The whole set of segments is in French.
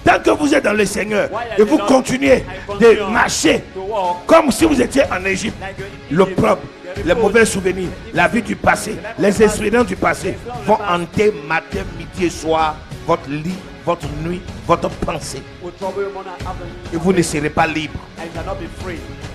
Tant que vous êtes dans le Seigneur et vous continuez de marcher comme si vous étiez en Égypte, l'opprobre, les mauvais souvenirs, la vie du passé, les expériences du passé vont hanter matin, midi et soir votre lit, votre nuit, votre pensée. Et vous ne serez pas libre.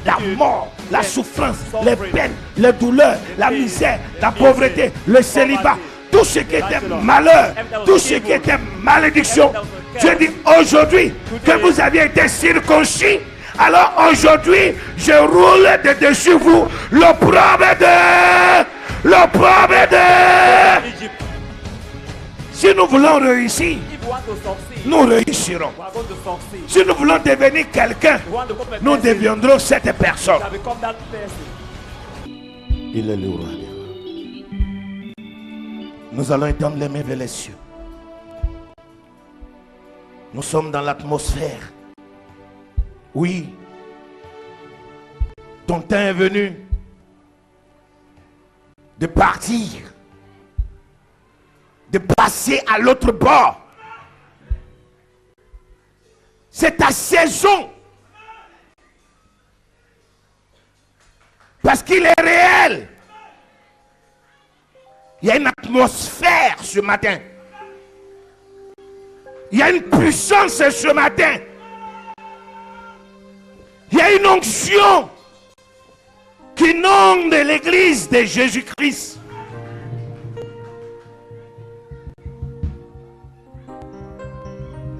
La mort, la souffrance, les peines, les douleurs, la misère, la pauvreté, le célibat, tout ce qui était malheur, tout ce qui était malédiction. Dieu dit aujourd'hui que vous aviez été circoncis. Alors aujourd'hui, je roule de dessus vous l'opprobre de. Si nous voulons réussir, nous réussirons. Si nous voulons devenir quelqu'un, nous deviendrons cette personne. Il est le roi des rois. Nous allons étendre les mains vers les cieux. Nous sommes dans l'atmosphère. Oui, ton temps est venu de partir, de passer à l'autre bord. C'est ta saison. Parce qu'il est réel. Il y a une atmosphère ce matin. Il y a une puissance ce matin. Il y a une onction qui inonde l'église de Jésus-Christ.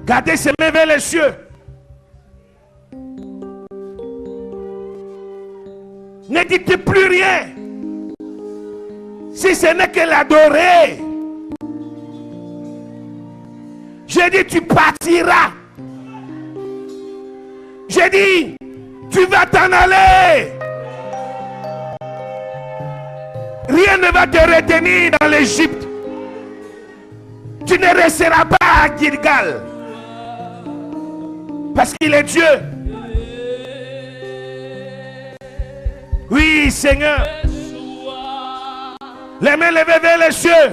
Gardez ses mains vers les cieux. Ne dites plus rien. Si ce n'est que l'adorer. J'ai dit tu partiras. J'ai dit tu vas t'en aller. Rien ne va te retenir dans l'Égypte. Tu ne resteras pas à Gilgal. Parce qu'il est Dieu. Oui, Seigneur. Les mains levées vers les cieux.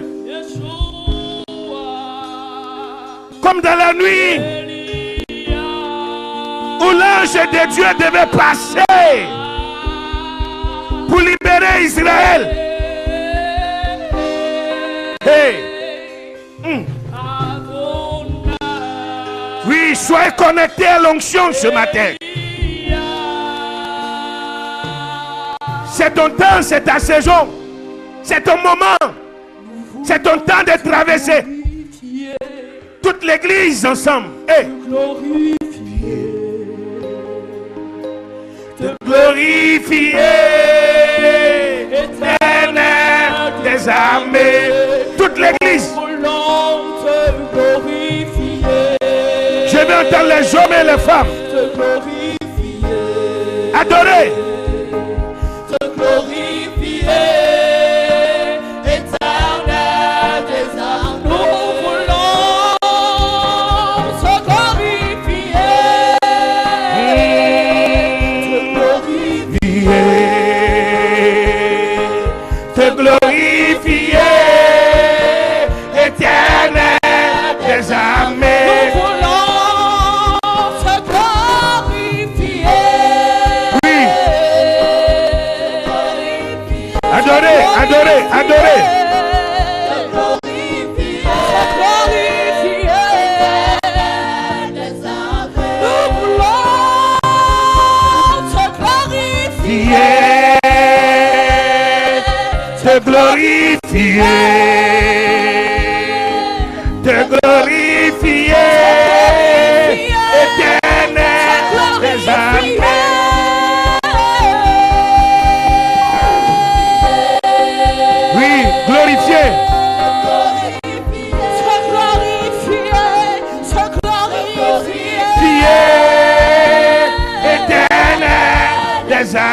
Comme dans la nuit où l'ange de Dieu devait passer pour libérer Israël. Hey. Oui, soyez connectés à l'onction ce matin. C'est ton temps, c'est ta saison. C'est ton moment. C'est ton temps de traverser. Toute l'église ensemble. Hey. Te glorifier, éternel des armées. Toute l'église. Je vais entendre les hommes et les femmes adorer. Te glorifier, éternel des armées. Nous voulons te glorifier. Te glorifier, éternel des armées. Adorez, adorez. Te glorifier, te glorifier, éternel des armées.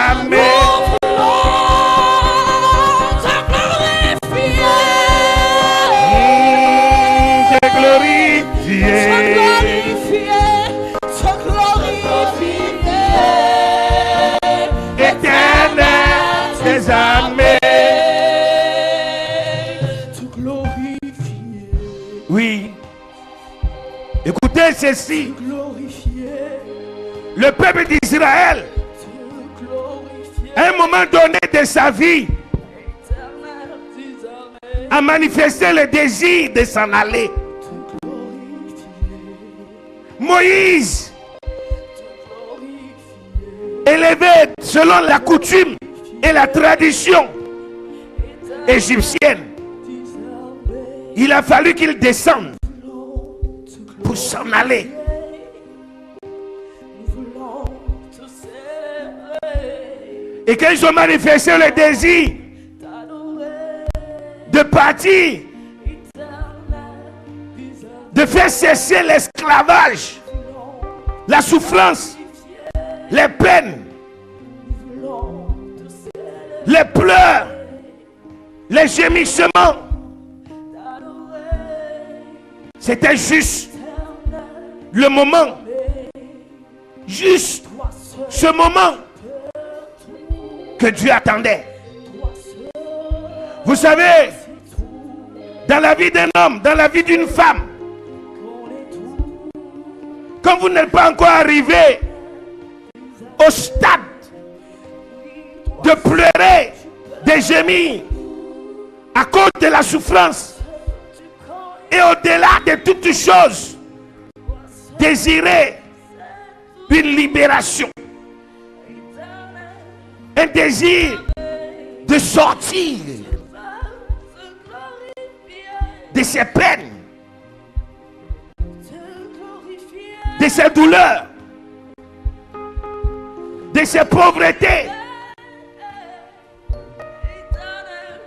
Amen. Te glorifier, éternel Notez ceci. Le peuple d'Israël, à un moment donné de sa vie, a manifesté le désir de s'en aller. Moïse, élevé selon la coutume et la tradition égyptienne, il a fallu qu'il descende pour s'en aller. Et quand ils ont manifesté le désir de partir, de faire cesser l'esclavage, la souffrance, les peines, les pleurs, les gémissements, c'était juste le moment, juste ce moment que Dieu attendait. Vous savez, dans la vie d'un homme, dans la vie d'une femme, quand vous n'êtes pas encore arrivé au stade de pleurer, de gémir à cause de la souffrance, et au-delà de toutes choses, désirer une libération, un désir de sortir de ses peines, de ses douleurs, de ses pauvretés.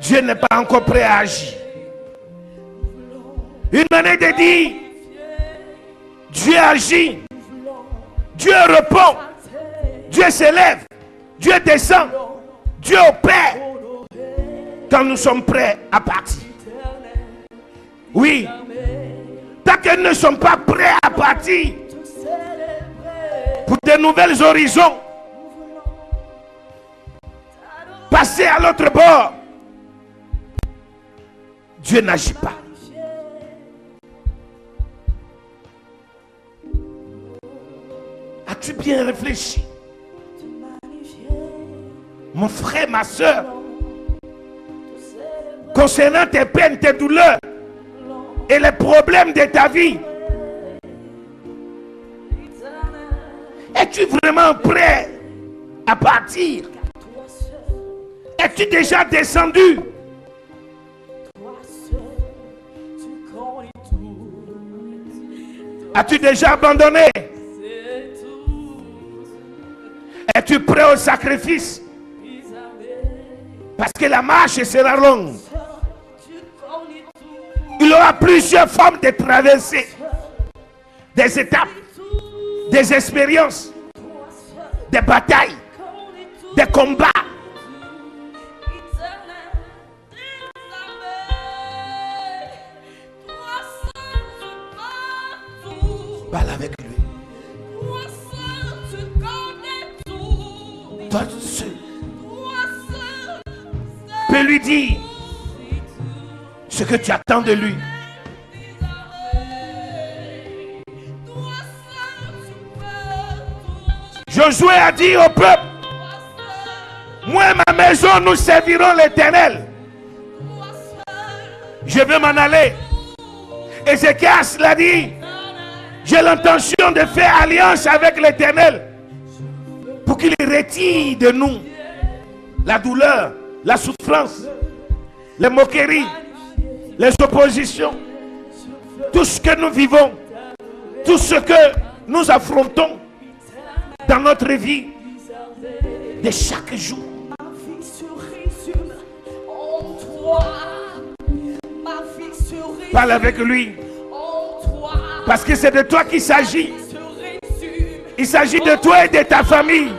Dieu n'est pas encore prêt à agir. Une manière de dire, Dieu agit, Dieu répond, Dieu s'élève, Dieu descend, Dieu opère quand nous sommes prêts à partir. Oui, tant que nous ne sommes pas prêts à partir pour de nouvelles horizons, passer à l'autre bord, Dieu n'agit pas. As-tu bien réfléchi? Mon frère, ma soeur, concernant tes peines, tes douleurs et les problèmes de ta vie, es-tu vraiment prêt à partir? Es-tu déjà descendu? As-tu déjà abandonné? Es-tu prêt au sacrifice? Parce que la marche sera longue. Il y aura plusieurs formes de traversées, des étapes, des expériences, des batailles, des combats. Parle avec lui. Toi seul peux lui dire ce que tu attends de lui. Josué a dit au peuple, moi et ma maison nous servirons l'Éternel. Je vais m'en aller. Ézéchias l'a dit, j'ai l'intention de faire alliance avec l'Éternel pour qu'il retire de nous la douleur, la souffrance, les moqueries, les oppositions, tout ce que nous vivons, tout ce que nous affrontons dans notre vie de chaque jour. Parle avec lui, parce que c'est de toi qu'il s'agit. Il s'agit de toi et de ta famille.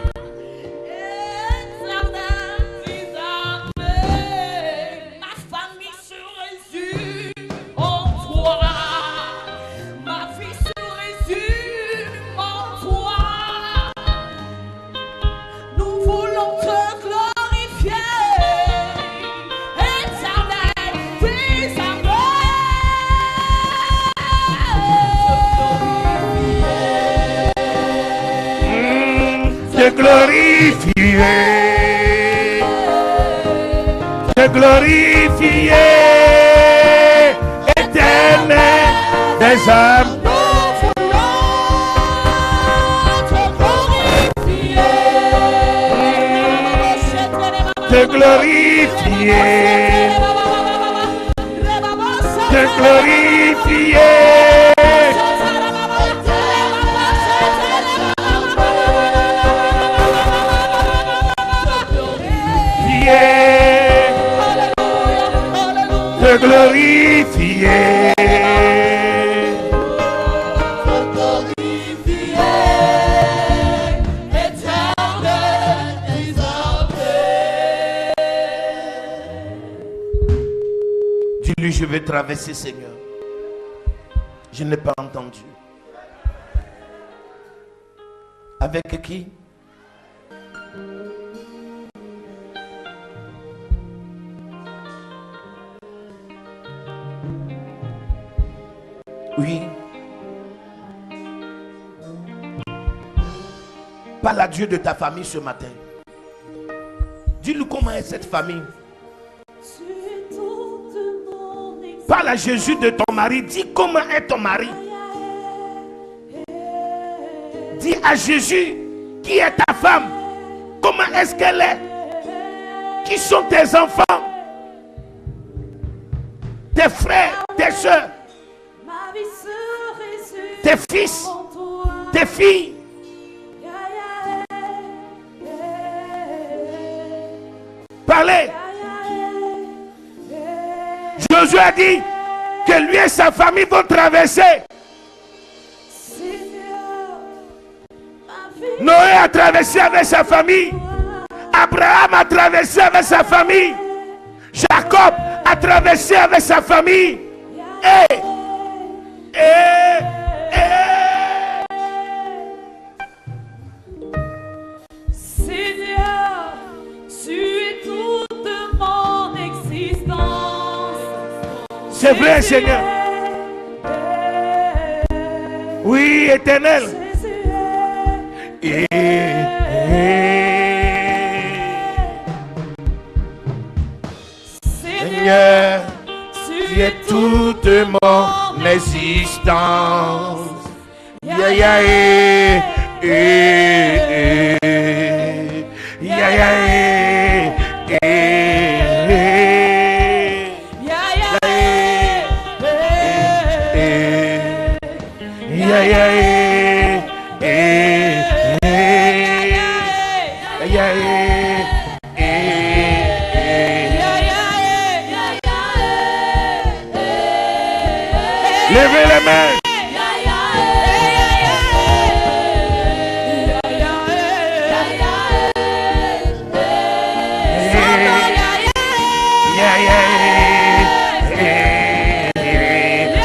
glorifier, éternel des âmes. Te glorifier, te glorifier, te glorifier. Dis-lui, je vais traverser, Seigneur. Je n'ai pas entendu. Avec qui? Oui. Parle à Dieu de ta famille ce matin. Dis-lui comment est cette famille. Parle à Jésus de ton mari. Dis comment est ton mari. Dis à Jésus qui est ta femme. Comment est-ce qu'elle est? Qui sont tes enfants? Tes frères, tes soeurs, tes fils, tes filles. Parlez. Josué a dit que lui et sa famille vont traverser. Noé a traversé avec sa famille. Abraham a traversé avec sa famille. Jacob a traversé avec sa famille. Seigneur, tu es toute mon existence. C'est vrai, Seigneur. Oui, éternel. Seigneur, tu es toute mon existence. Ya ya ya ya levez les mains.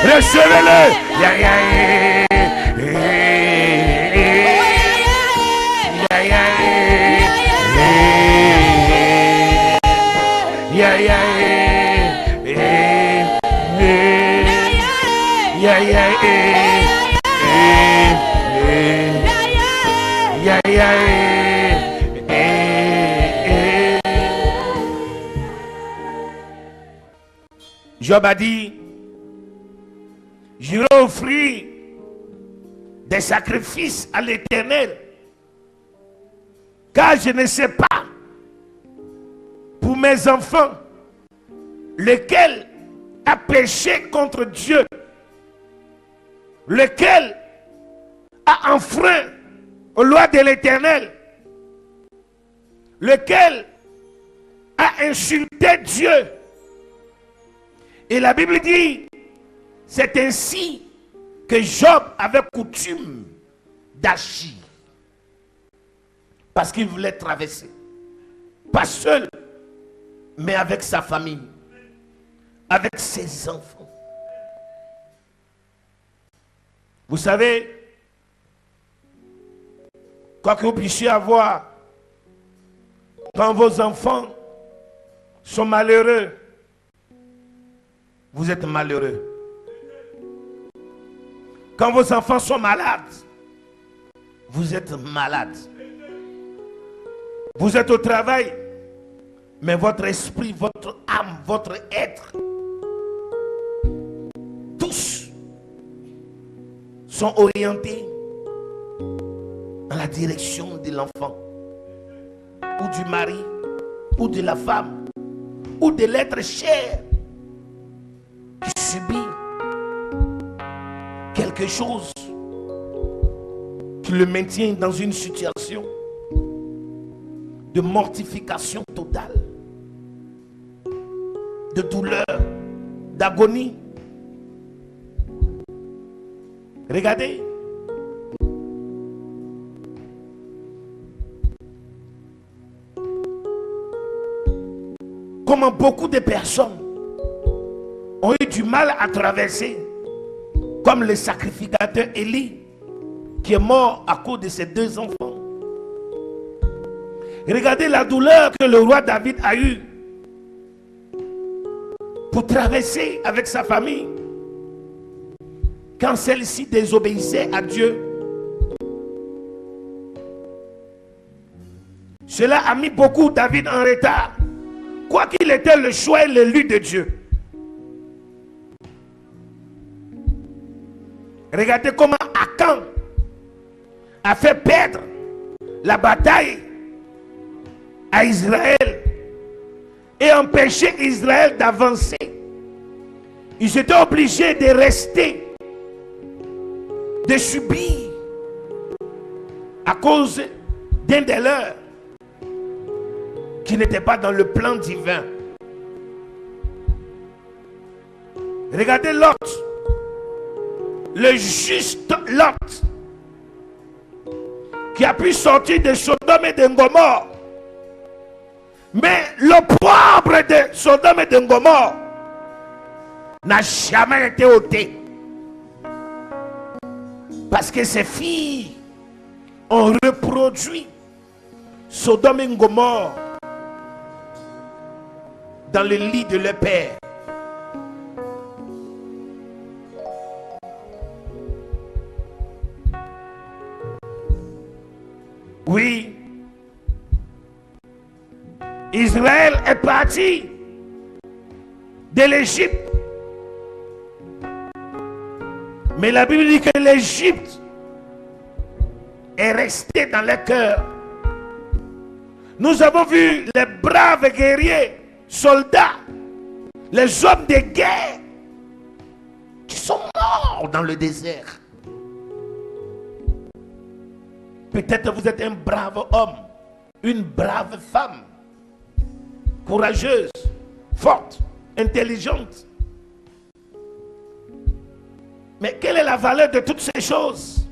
Recevez-le. Job a dit, j'irai offrir des sacrifices à l'Éternel, car je ne sais pas pour mes enfants lequel a péché contre Dieu, lequel a enfreint aux lois de l'Éternel, lequel a insulté Dieu. Et la Bible dit, c'est ainsi que Job avait coutume d'agir. Parce qu'il voulait traverser. Pas seul, mais avec sa famille. Avec ses enfants. Vous savez, quoi que vous puissiez avoir, quand vos enfants sont malheureux, vous êtes malheureux. Quand vos enfants sont malades, vous êtes malade. Vous êtes au travail, Mais votre esprit, votre âme, votre être, tous sont orientés dans la direction de l'enfant, ou du mari, ou de la femme, ou de l'être cher qui subit quelque chose qui le maintient dans une situation de mortification totale, de douleur, d'agonie. Regardez. Comment beaucoup de personnes ont eu du mal à traverser, comme le sacrificateur Élie, qui est mort à cause de ses 2 enfants. Regardez la douleur que le roi David a eue pour traverser avec sa famille quand celle-ci désobéissait à Dieu. Cela a mis beaucoup David en retard, quoiqu'il était le choix et l'élu de Dieu. Regardez comment Akan a fait perdre la bataille à Israël et empêché Israël d'avancer. Ils étaient obligés de rester, de subir à cause d'un des leurs qui n'était pas dans le plan divin. Regardez Lot, le juste Lot, qui a pu sortir de Sodome et de Gomorrhe. Mais l'opprobre de Sodome et de Gomorrhe n'a jamais été ôté. Parce que ses filles ont reproduit Sodome et Gomorrhe dans le lit de leur père. Oui, Israël est parti de l'Égypte. Mais la Bible dit que l'Égypte est restée dans leur cœur. Nous avons vu les braves guerriers, soldats, les hommes de guerre qui sont morts dans le désert. Peut-être vous êtes un brave homme, une brave femme, courageuse, forte, intelligente. Mais quelle est la valeur de toutes ces choses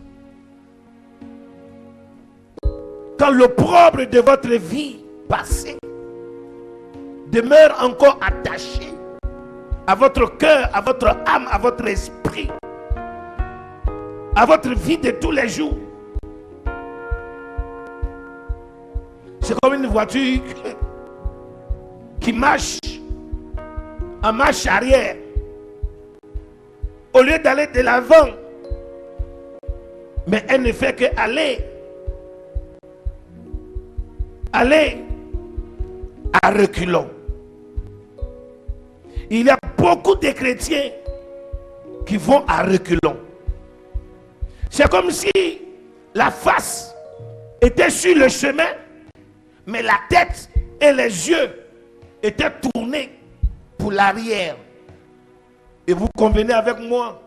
quand l'opprobre de votre vie passée demeure encore attaché à votre cœur, à votre âme, à votre esprit, à votre vie de tous les jours? C'est comme une voiture qui marche en marche arrière. Au lieu d'aller de l'avant, mais elle ne fait que aller à reculons. Il y a beaucoup de chrétiens qui vont à reculons. C'est comme si la face était sur le chemin, mais la tête et les yeux étaient tournés pour l'arrière. Et vous convenez avec moi,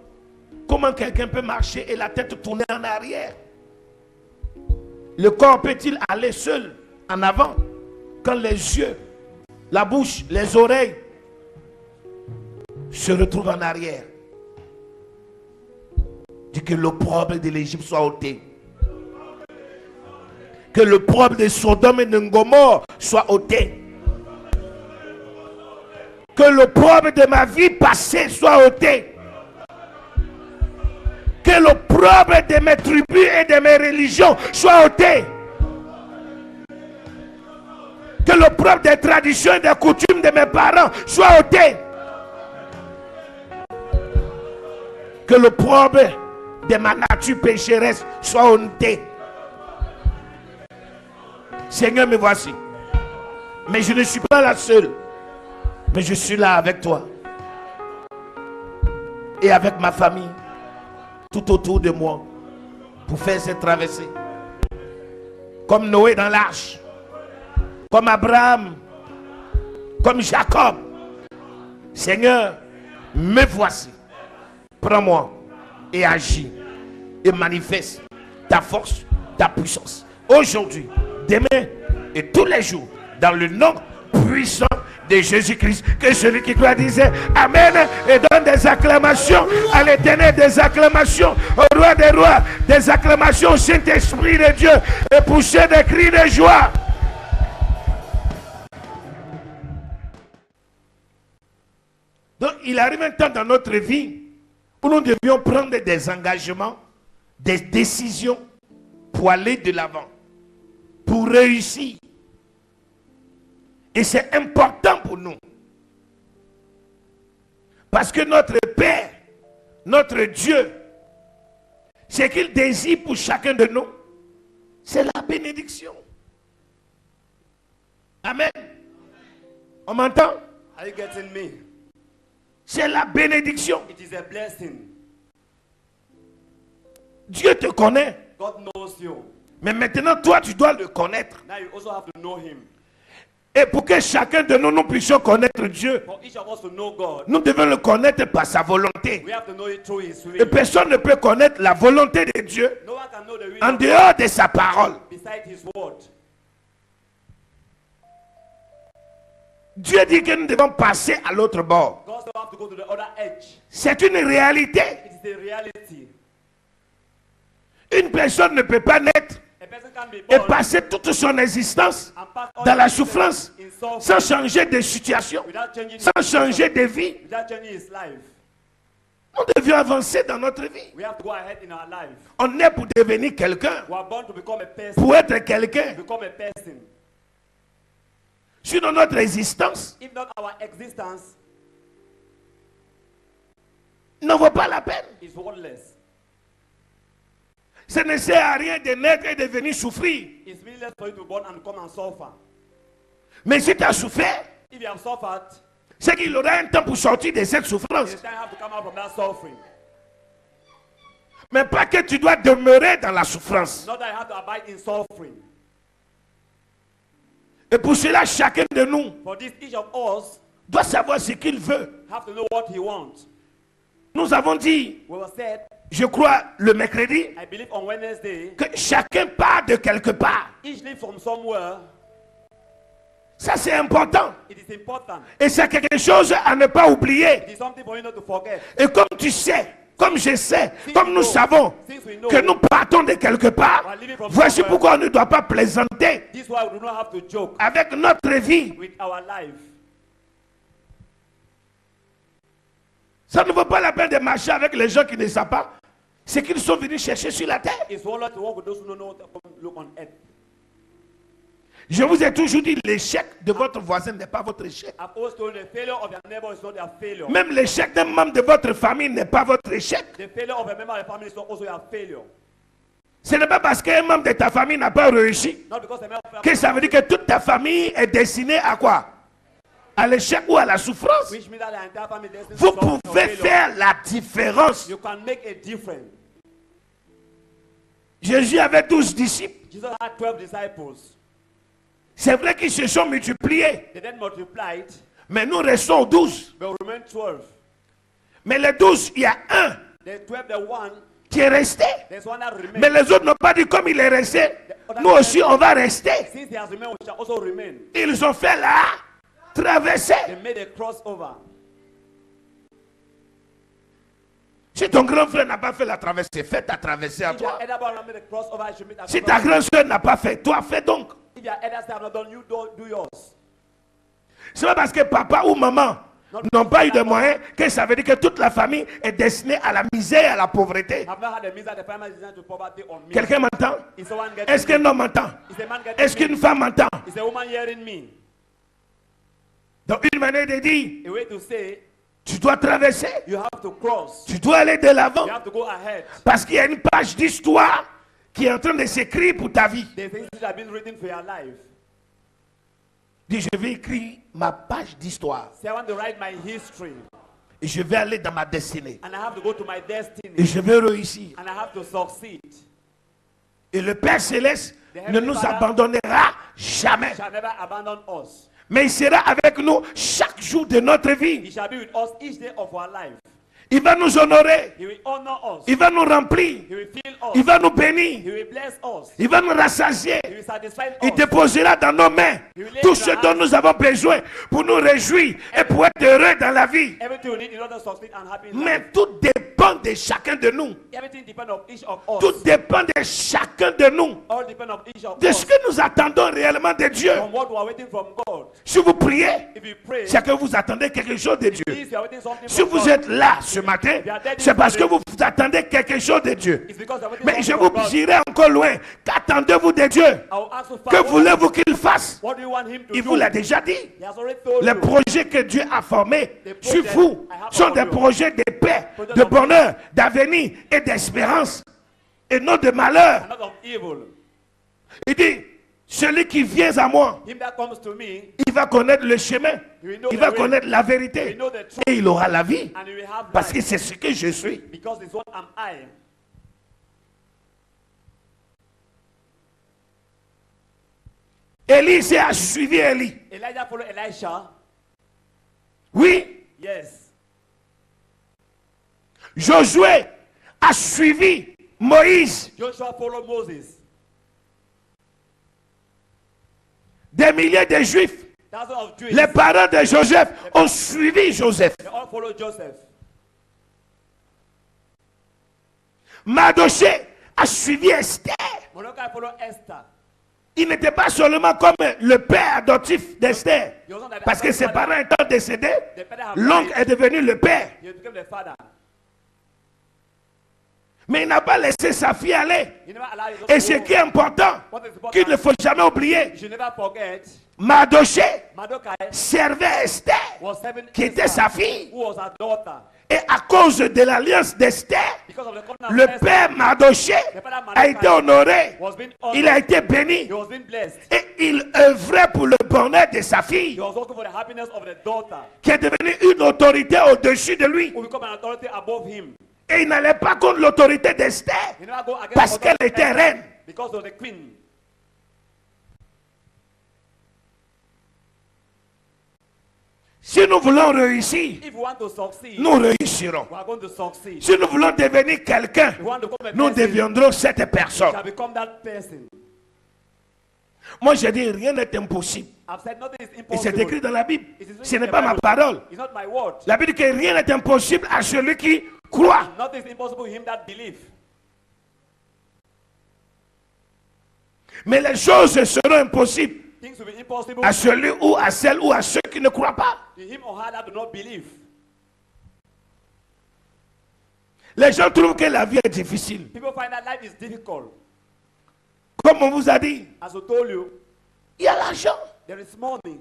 comment quelqu'un peut marcher et la tête tournée en arrière? Le corps peut-il aller seul en avant quand les yeux, la bouche, les oreilles se retrouvent en arrière? Dit que l'opprobre de l'Égypte soit ôté. Que l'opprobre de Sodome et de Gomorrhe soit ôté. Que l'opprobre de ma vie passée soit ôté. Que l'opprobre de mes tribus et de mes religions soit ôté. Que l'opprobre des traditions et des coutumes de mes parents soit ôté. Que l'opprobre de ma nature pécheresse soit ôté. Seigneur, me voici. Mais je ne suis pas là seul. Mais je suis là avec toi. Et avec ma famille. Tout autour de moi. Pour faire cette traversée. Comme Noé dans l'arche. Comme Abraham. Comme Jacob. Seigneur, me voici. Prends-moi et agis. Et manifeste ta force, ta puissance. Aujourd'hui, demain et tous les jours. Dans le nom puissant de Jésus-Christ. Que celui qui croit disait Amen. Et donne des acclamations à l'Éternel. Des acclamations au roi des rois. Des acclamations au Saint-Esprit de Dieu. Et pousser des cris de joie. Donc il arrive un temps dans notre vie où nous devions prendre des engagements, des décisions pour aller de l'avant, pour réussir. Et c'est important pour nous. Parce que notre Père, notre Dieu, ce qu'il désire pour chacun de nous, c'est la bénédiction. Amen. On m'entend? Are you getting me? C'est la bénédiction. It is a blessing. Dieu te connaît. God knows you. Mais maintenant, toi, tu dois le connaître. Now you also have to know him. Et pour que chacun de nous, nous puissions connaître Dieu, For each of us to know God, nous devons le connaître par sa volonté. we have to know it through his Et will. personne ne peut connaître la volonté de Dieu No one can know the will en of dehors de sa parole. God beside his word. Dieu dit que nous devons passer à l'autre bord. God still have to go to the other edge. C'est une réalité. It is a reality. Une personne ne peut pas naître A person can be et born passer toute son existence and pass all dans la his souffrance, in suffering sans changer de situation, without changing sans his changer de vie. without changing his life. Nous devions avancer dans notre vie. We have to go ahead in our life. On est pour devenir quelqu'un, We are born to become a person. pour être quelqu'un. Become a person. Sinon notre existence If not, our existence ne vaut pas la peine. is worthless. Ce ne sert à rien de naître et de venir souffrir. It's meaningless for you to be born and come and suffer. Mais si tu as souffert, If you have suffered, c'est qu'il aura un temps pour sortir de cette souffrance. it's time you have to come out from that suffering. Mais pas que tu dois demeurer dans la souffrance. Not that you have to abide in suffering. Et pour cela, chacun de nous For this, each of us doit savoir ce qu'il veut. have to know what he wants. Nous avons dit, We were said, je crois le mercredi, I believe on Wednesday, que chacun part de quelque part. each live from somewhere. Ça c'est important. It is important. Et c'est quelque chose à ne pas oublier. It is something for you not to forget. Et comme tu sais, comme je sais, comme nous savons Since we know, que nous partons de quelque part, voici pourquoi on ne doit pas plaisanter this is why we do not have to joke avec notre vie. with our life. Ça ne vaut pas la peine de marcher avec les gens qui ne savent pas ce qu'ils sont venus chercher sur la terre. It's one lot to walk with those who don't know what to look on earth. Je vous ai toujours dit, l'échec de votre voisin n'est pas votre échec. I've always told you the failure of your neighbor is not their failure. Même l'échec d'un membre de votre famille n'est pas votre échec. The failure of a member of the family is also your failure. Ce n'est pas parce qu'un membre de ta famille n'a pas réussi Not because a member of que ça veut dire que toute ta famille est destinée à quoi? À l'échec ou à la souffrance. which means that the entire family is destined Vous to suffer pouvez failure. faire la différence. You can make a difference. Jésus avait 12 disciples. Jesus had 12 disciples. C'est vrai qu'ils se sont multipliés. They then multiplied, Mais nous restons aux 12. but remained 12. Mais les 12, il y a un The 12, the one, qui est resté. there's one that remained. Mais les autres n'ont pas dit comme il est resté. Nous aussi, on va rester. Since he has remained, we shall also remain. Ils ont fait la traversée. They made a crossover. Si ton grand frère n'a pas fait la traversée, fais ta traversée à If your toi. elder brother made a crossover, I should make a Si ta crossover. grande soeur n'a pas fait, toi fais donc. If your elders have not done, you don't do yours. C'est pas parce que papa ou maman n'ont pas eu de moyens que ça veut dire que toute la famille est destinée à la misère et à la pauvreté. I've not had a misery, the family is designed to poverty or me. Quelqu'un m'entend? Is someone getting Est-ce qu'un homme m'entend? Is a man getting Est-ce qu'une femme m'entend? Is a woman hearing me? Donc une manière de dire, A way to say, tu dois traverser, you have to cross. tu dois aller de l'avant. You have to go ahead. Parce qu'il y a une page d'histoire qui est en train de s'écrire pour ta vie. The things that have been written for your life. Dis, je vais écrire ma page d'histoire. Say, I want to write my history. Et je vais aller dans ma destinée. And I have to go to my Et destiny. je vais réussir. And I have to succeed. Et le Père Céleste ne nous abandonnera jamais. Shall never abandon us. Mais il sera avec nous chaque jour de notre He vie. shall be with us each day of our life. Il va nous honorer. He will honor us. Il va nous remplir. He will fill us. Il va nous He bénir. will bless us. Il va nous rassasier. He will satisfy Il us. déposera dans nos mains tout ce dont nous avons besoin pour nous réjouir et pour être heureux dans la vie. Everything we need in order to succeed and happy in life. Mais tout dépend de chacun de nous. Everything depends on each of us. Tout dépend de chacun de nous. All depend on each of De us. ce que nous attendons réellement de Dieu. From what we are waiting from God. Si vous priez, If you pray, c'est que vous attendez quelque chose de Dieu. if you are waiting something Si from vous God, êtes là ce matin, c'est parce que vous attendez quelque chose de Dieu. it's because you are waiting Mais je something vous from God. dirai encore loin. Qu'attendez-vous de Dieu? I will ask you, Que Father, voulez-vous qu'il fasse? what do you want him to Il do? vous l'a déjà dit. He has already told Les you. projets que Dieu a formés sur vous sont des projets de paix, de bonheur, d'avenir et d'espérance. Et non de malheur. And not of evil. Il dit, celui qui vient à moi, Him that comes to me, il va connaître le chemin. he will know Il the va way, connaître la he vérité. will know the truth, Et il aura la vie. and he will have Parce que life. c'est ce que je suis. Because it's what am I. Élie a suivi Élie. Elijah followed Elisha. Oui. Yes. Josué a suivi Moïse. Joshua followed Moses. Des milliers de Juifs, Thousands of Jews. les parents de Joseph ont suivi Joseph. They all followed Joseph. Mardoché a suivi Esther. Mordecai followed Esther. Il n'était pas seulement comme le père adoptif d'Esther. He was not that Parce que ses parents étant décédés, the father have l'oncle est died. devenu le père. He became the father. Mais il n'a pas laissé sa fille aller. He never allowed his Et ce own qui est important, What is important? qu'il ne faut jamais oublier, You should never forget. Mardoché Mordecai servait Esther, was serving qui était Esther, sa fille. who was her daughter. Et à cause de l'alliance d'Esther, Because of the covenant le of Esther, père Mardoché a été honoré. was being Il a honored. été béni. He was being blessed. Et il œuvrait pour le bonheur de sa He fille, was working for the happiness of the daughter, qui est devenue une autorité au-dessus de lui. who become an authority above him. Et il n'allait pas contre l'autorité d'Esther, He never go against parce the qu'elle authority était of Esther, reine. because of the queen. Si nous voulons réussir, If we want to succeed, nous réussirons. we are going to succeed. Si nous voulons devenir quelqu'un, We want to become a nous person, deviendrons cette we personne. shall become that person. Moi, je dis, rien n'est impossible. I've said nothing is Et c'est impossible. écrit dans la Bible. It is written Ce in n'est the pas ma Bible. parole. It's not my word. La Bible dit que rien n'est impossible à celui qui croit. Nothing is impossible to him that believes. Mais les choses seront impossibles Things will be impossible à celui ou à celle ou à ceux qui ne croient pas. to him or her that do not believe. Les gens trouvent que la vie est difficile. People find that life is difficult. Comme on vous a dit, As I told you, il y a l'argent there is money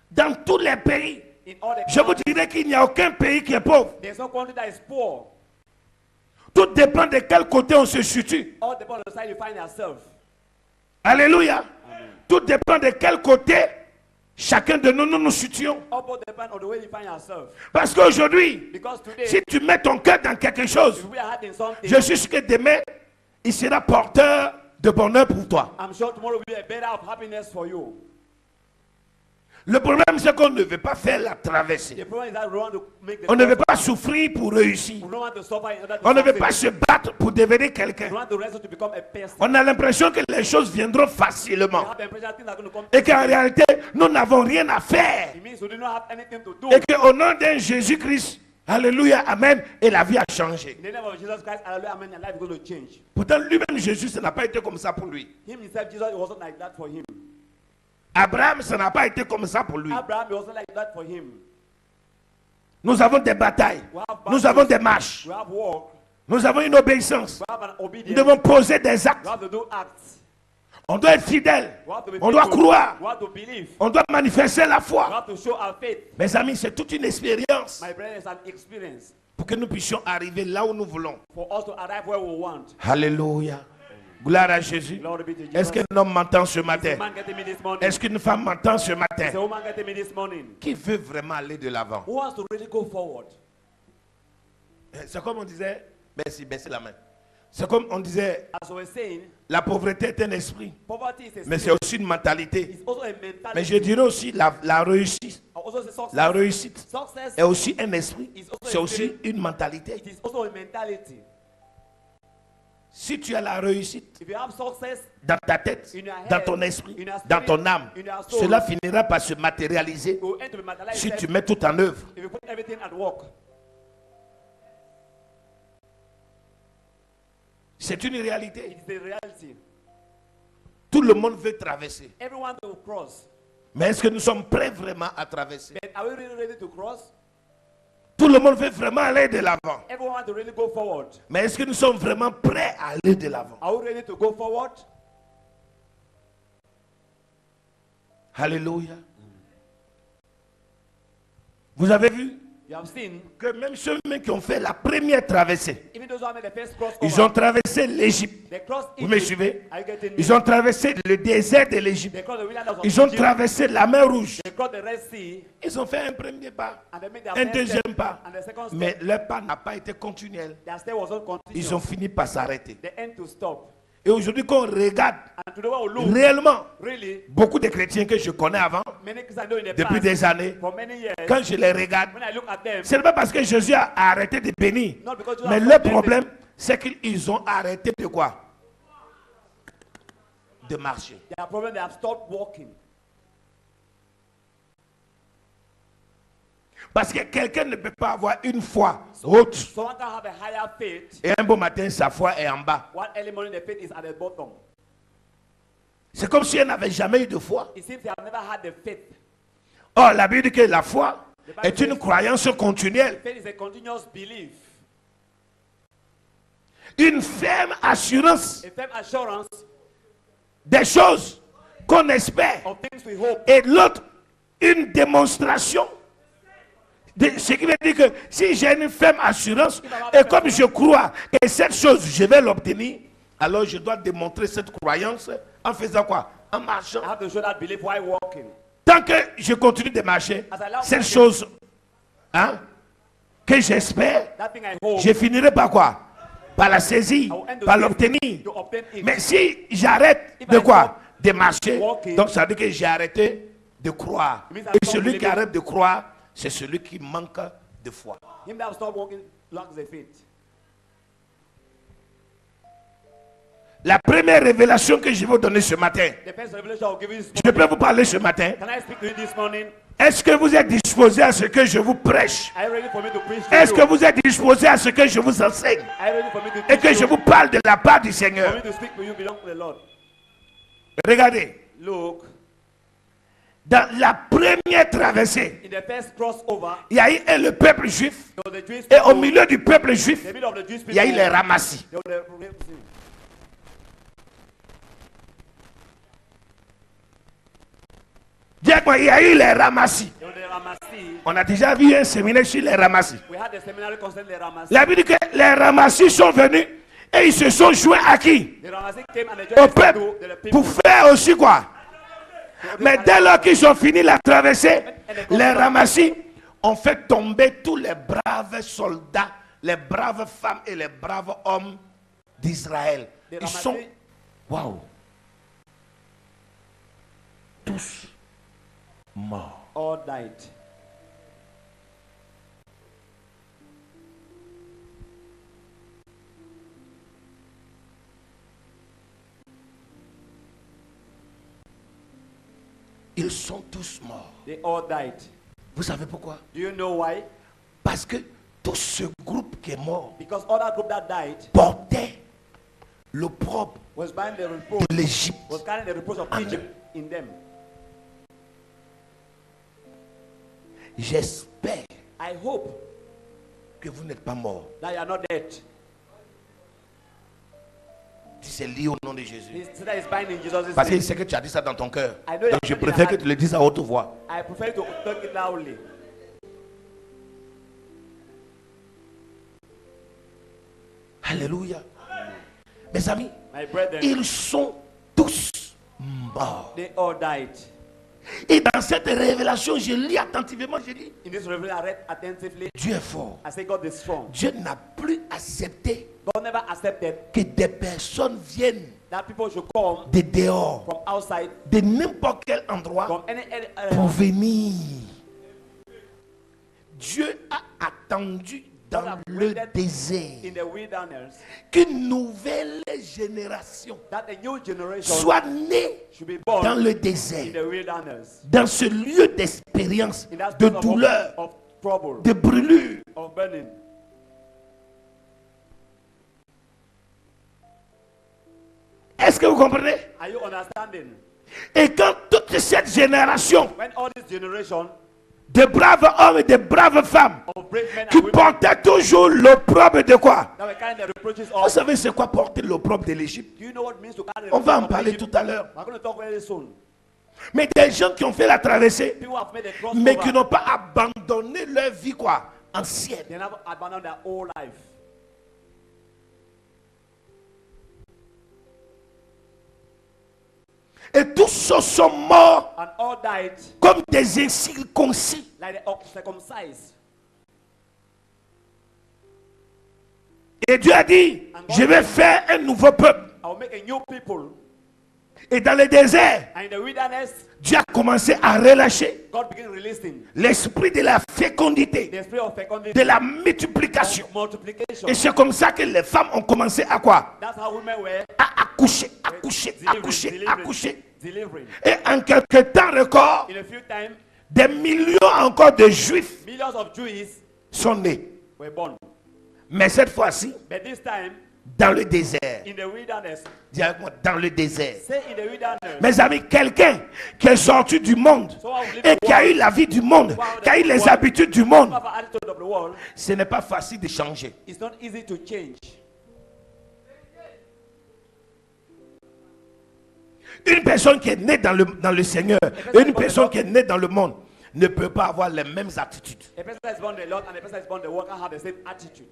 dans tous les pays. in all the Je vous countries. dirais qu'il n'y a aucun pays qui est pauvre. There's no country that is poor. Tout dépend de quel côté on se situe. All depends on the side you find yourself. Alléluia. Tout depend de quel côté chacun de nous nous situons. All both depend on the way you find yourself. Parce qu'aujourd'hui, Because today, si tu mets ton cœur dans quelque chose, if we are hard in something, je suis sûr que demain, il sera porteur de bonheur pour toi. I'm sure tomorrow will be a better of happiness for you. Le problème, c'est qu'on ne veut pas faire la traversée. The problem is that we want to make the On ne veut cross. pas souffrir pour réussir. We don't want to suffer in order to On ne veut succeed. pas se battre pour devenir We quelqu'un. want to wrestle to become a person. On a l'impression que les choses viendront We facilement. have the impression that things are going to come. Et qu'en réalité, nous n'avons rien à faire. It means we do not have anything to do. Et qu'au nom d'un Jésus-Christ, alléluia, amen, et la vie a changé. In the name of Jesus Christ, hallelujah, amen, your life is going to change. Pourtant, lui-même, Jésus, ça n'a pas été comme ça pour lui. Him himself, Jesus, it wasn't like that for him. Abraham, ça n'a pas été comme ça pour lui. Abraham, it wasn't like that for him. Nous avons des batailles. We have Nous battles. avons des marches. We have war. Nous avons une obéissance. We have an Nous obedience. devons poser des actes. We have to do acts. On doit être fidèle. We have to be On doit faithful. croire. We have to believe. On doit manifester la We foi. have to show our faith. Mes amis, c'est toute une expérience My brother, it's an experience pour que nous puissions arriver là où nous voulons. for us to arrive where we want. Alléluia. Gloire à Jésus. Glory be to Jesus. Est-ce qu'un homme m'entend ce Is a matin? man getting me this morning? Est-ce qu'une femme m'entend ce Is matin? a woman getting me this morning? Qui veut vraiment aller de l'avant? Who wants to really go forward? C'est comme on disait, merci, baissez la main. C'est comme on disait, As we were saying, la pauvreté est un esprit, poverty is a mais spirit. c'est aussi une mentalité. It's also a mentality. Mais je dirais aussi la réussite. Also say success. La réussite Success est aussi un esprit, is also c'est a aussi spirit. une mentalité. It is also a mentality. Si tu as la réussite If you have success, dans ta tête, in your head, dans ton esprit, in your spirit, dans ton âme, in your soul, cela finira par se matérialiser it will end to be materialized si tu mets tout en œuvre. if you put everything at work. C'est une réalité. It is the reality. Tout le monde veut traverser. Everyone will cross. Mais est-ce que nous sommes prêts vraiment à traverser? But are we really ready to cross? Tout le monde veut vraiment aller de l'avant. Everyone wants to really go forward. Mais est-ce que nous sommes vraiment prêts à aller de l'avant? Are we ready to go forward? Alléluia. Vous avez vu You have seen, que même ceux qui ont fait la première traversée, even those who have made the first cross ils ont traversé l'Égypte. they crossed Vous me Egypt. suivez? Are you getting me? Ils ont traversé le désert de l'Égypte. They crossed the wilderness of Ils ont Egypt. traversé la mer Rouge. They crossed the Red Sea Ils ont fait un premier pas, and they made their un first deuxième step pas. and the second step. Mais leur pas n'a pas été continuel. Their step was not continuous. Ils ont fini par s'arrêter. The end to stop. Et aujourd'hui, quand on regarde And today when we look, réellement, really, beaucoup de chrétiens que je connais avant, many Christians know in the depuis past, des années, for many years, quand je les regarde, when I look at them, ce n'est pas parce que Jésus a arrêté de bénir. not because you Mais have le not problème, c'est qu'ils ont arrêté de quoi? De marcher. their problem, they have stopped walking. Parce que quelqu'un ne peut pas avoir une foi haute Someone can have a higher faith. et un beau matin, sa foi est en bas. One early morning, the faith is at the bottom. C'est comme si elle n'avait jamais eu de foi. It seems they have never had the faith. Or, la Bible dit que la foi est une croyance continuelle, Faith is a continuous belief, une ferme assurance a firm assurance des choses qu'on espère. of things we hope. Et l'autre, une démonstration de ce qui veut dire que si j'ai une ferme assurance et comme je crois que cette chose, je vais l'obtenir, alors je dois démontrer cette croyance en faisant quoi? En marchant. I have to show that belief while walking. Tant que je continue de marcher, cette chose hein, que j'espère, That thing I hope, je finirai par quoi? Par la saisir, I will end par the l'obtenir. to obtain it. Mais si j'arrête de quoi? De marcher, walking, donc ça veut dire que j'ai arrêté de croire. it means I Et stop celui qui believing. arrête de croire, c'est celui qui manque de foi. Him that stop walking lacks the faith. La première révélation que je vais vous donner ce matin, The first revelation I will give you this je morning. peux vous parler ce matin. Can I speak to you this morning? Est-ce que vous êtes disposé à ce que je vous prêche? Are you ready for me to preach to Est-ce you? que vous êtes disposé à ce que je vous enseigne? Are you ready for me to Et teach que you? je vous parle de la part du For Seigneur? me to speak to you belong to the Lord. Regardez, Look, dans la première traversée, in the first crossover, il y a eu le peuple juif. there was the Jewish Et au people, milieu du peuple juif, in the middle of the Jewish il y a eu people, les ramassis. there were the Dis-moi, il y a eu les ramassis. Ramassi. On a déjà vu un séminaire sur les ramassis. We had the seminary concerning the Ramassi. La Bible dit que les ramassis sont venus et ils se sont joints à qui? The Ramassi came and they Au joined peuple. to the people. Pour faire aussi quoi? Mais dès lors qu'ils ont fini la traversée, les ramassis ont fait tomber tous les braves soldats, les braves femmes et les braves hommes d'Israël. The Ils sont, Ramassi, waouh, tous morts. all died. Ils sont tous morts. They all died. Vous savez pourquoi? Do you know why? Parce que tout ce groupe qui est mort Because all that group that died portait l'opprobre was bearing the reproach, de l'Égypte. was carrying the reproach of Amen. Egypt in them. J'espère I hope que vous n'êtes pas morts. that you are not dead. Si c'est lié au nom de Jésus. This that is binding in Jesus' Parce name. qu'il sait que tu as dit ça dans ton cœur. I know you Donc have je said it préfère que in tu le dises à haute voix. I prefer to talk it loudly. Alléluia. Mes amis, My brethren, ils sont tous morts. they all died. Et dans cette révélation, je lis attentivement, je dis, In this revelation, I read attentively. Dieu est fort. I say God is strong. Dieu n'a plus accepté God never accepted que des personnes viennent that people should come de dehors, from outside, de n'importe quel endroit, from any pour venir. Dieu a attendu dans le désert in the wilderness qu'une nouvelle génération that a new generation soit née should be born dans le in désert, the wilderness, dans ce lieu d'expérience, in that de place douleur, of trouble, de brûlure. of burning. Est-ce que vous comprenez? Are you understanding? Et quand toute cette génération When all this generation de braves hommes et de braves femmes of brave men qui and women portaient toujours l'opprobre de quoi? that were carrying the reproaches Vous of, savez c'est quoi porter l'opprobre de l'Égypte? do you know what it means to carry the On va en reproach of parler Egypt? tout à l'heure. We're going to talk very soon. Mais des gens qui ont fait la traversée, People have made a mais qui crossover. n'ont pas abandonné leur vie quoi? Ancienne. They never abandoned their whole life. Et tous ceux sont morts And all died comme des incirconcis. like the uncircumcised. Et Dieu a dit, je vais faire un nouveau peuple. I will make a new people. Et dans le désert, And in the wilderness, Dieu a commencé à relâcher God began releasing l'esprit de la fécondité, the spirit of fecundity, de la multiplication. of multiplication. Et c'est comme ça que les femmes ont commencé à quoi? That's how women were À accoucher, accoucher, accoucher, accoucher. delivering. Et en quelque temps record, In a few times, des millions encore de juifs millions of Jews sont nés. were born. Mais cette fois-ci, But this time, dans le désert. in the wilderness, Dis avec moi, dans le désert. say in the wilderness, Mes amis, quelqu'un qui est sorti du monde et qui a eu la vie du monde, qui a eu les habitudes du monde, have an attitude of the world, ce n'est pas facile de changer. it's not easy to change. Une personne qui est née dans le Seigneur et une personne qui est née dans le monde ne peut pas avoir les mêmes attitudes. A person that is born the Lord and a person that is born the world can have the same attitude.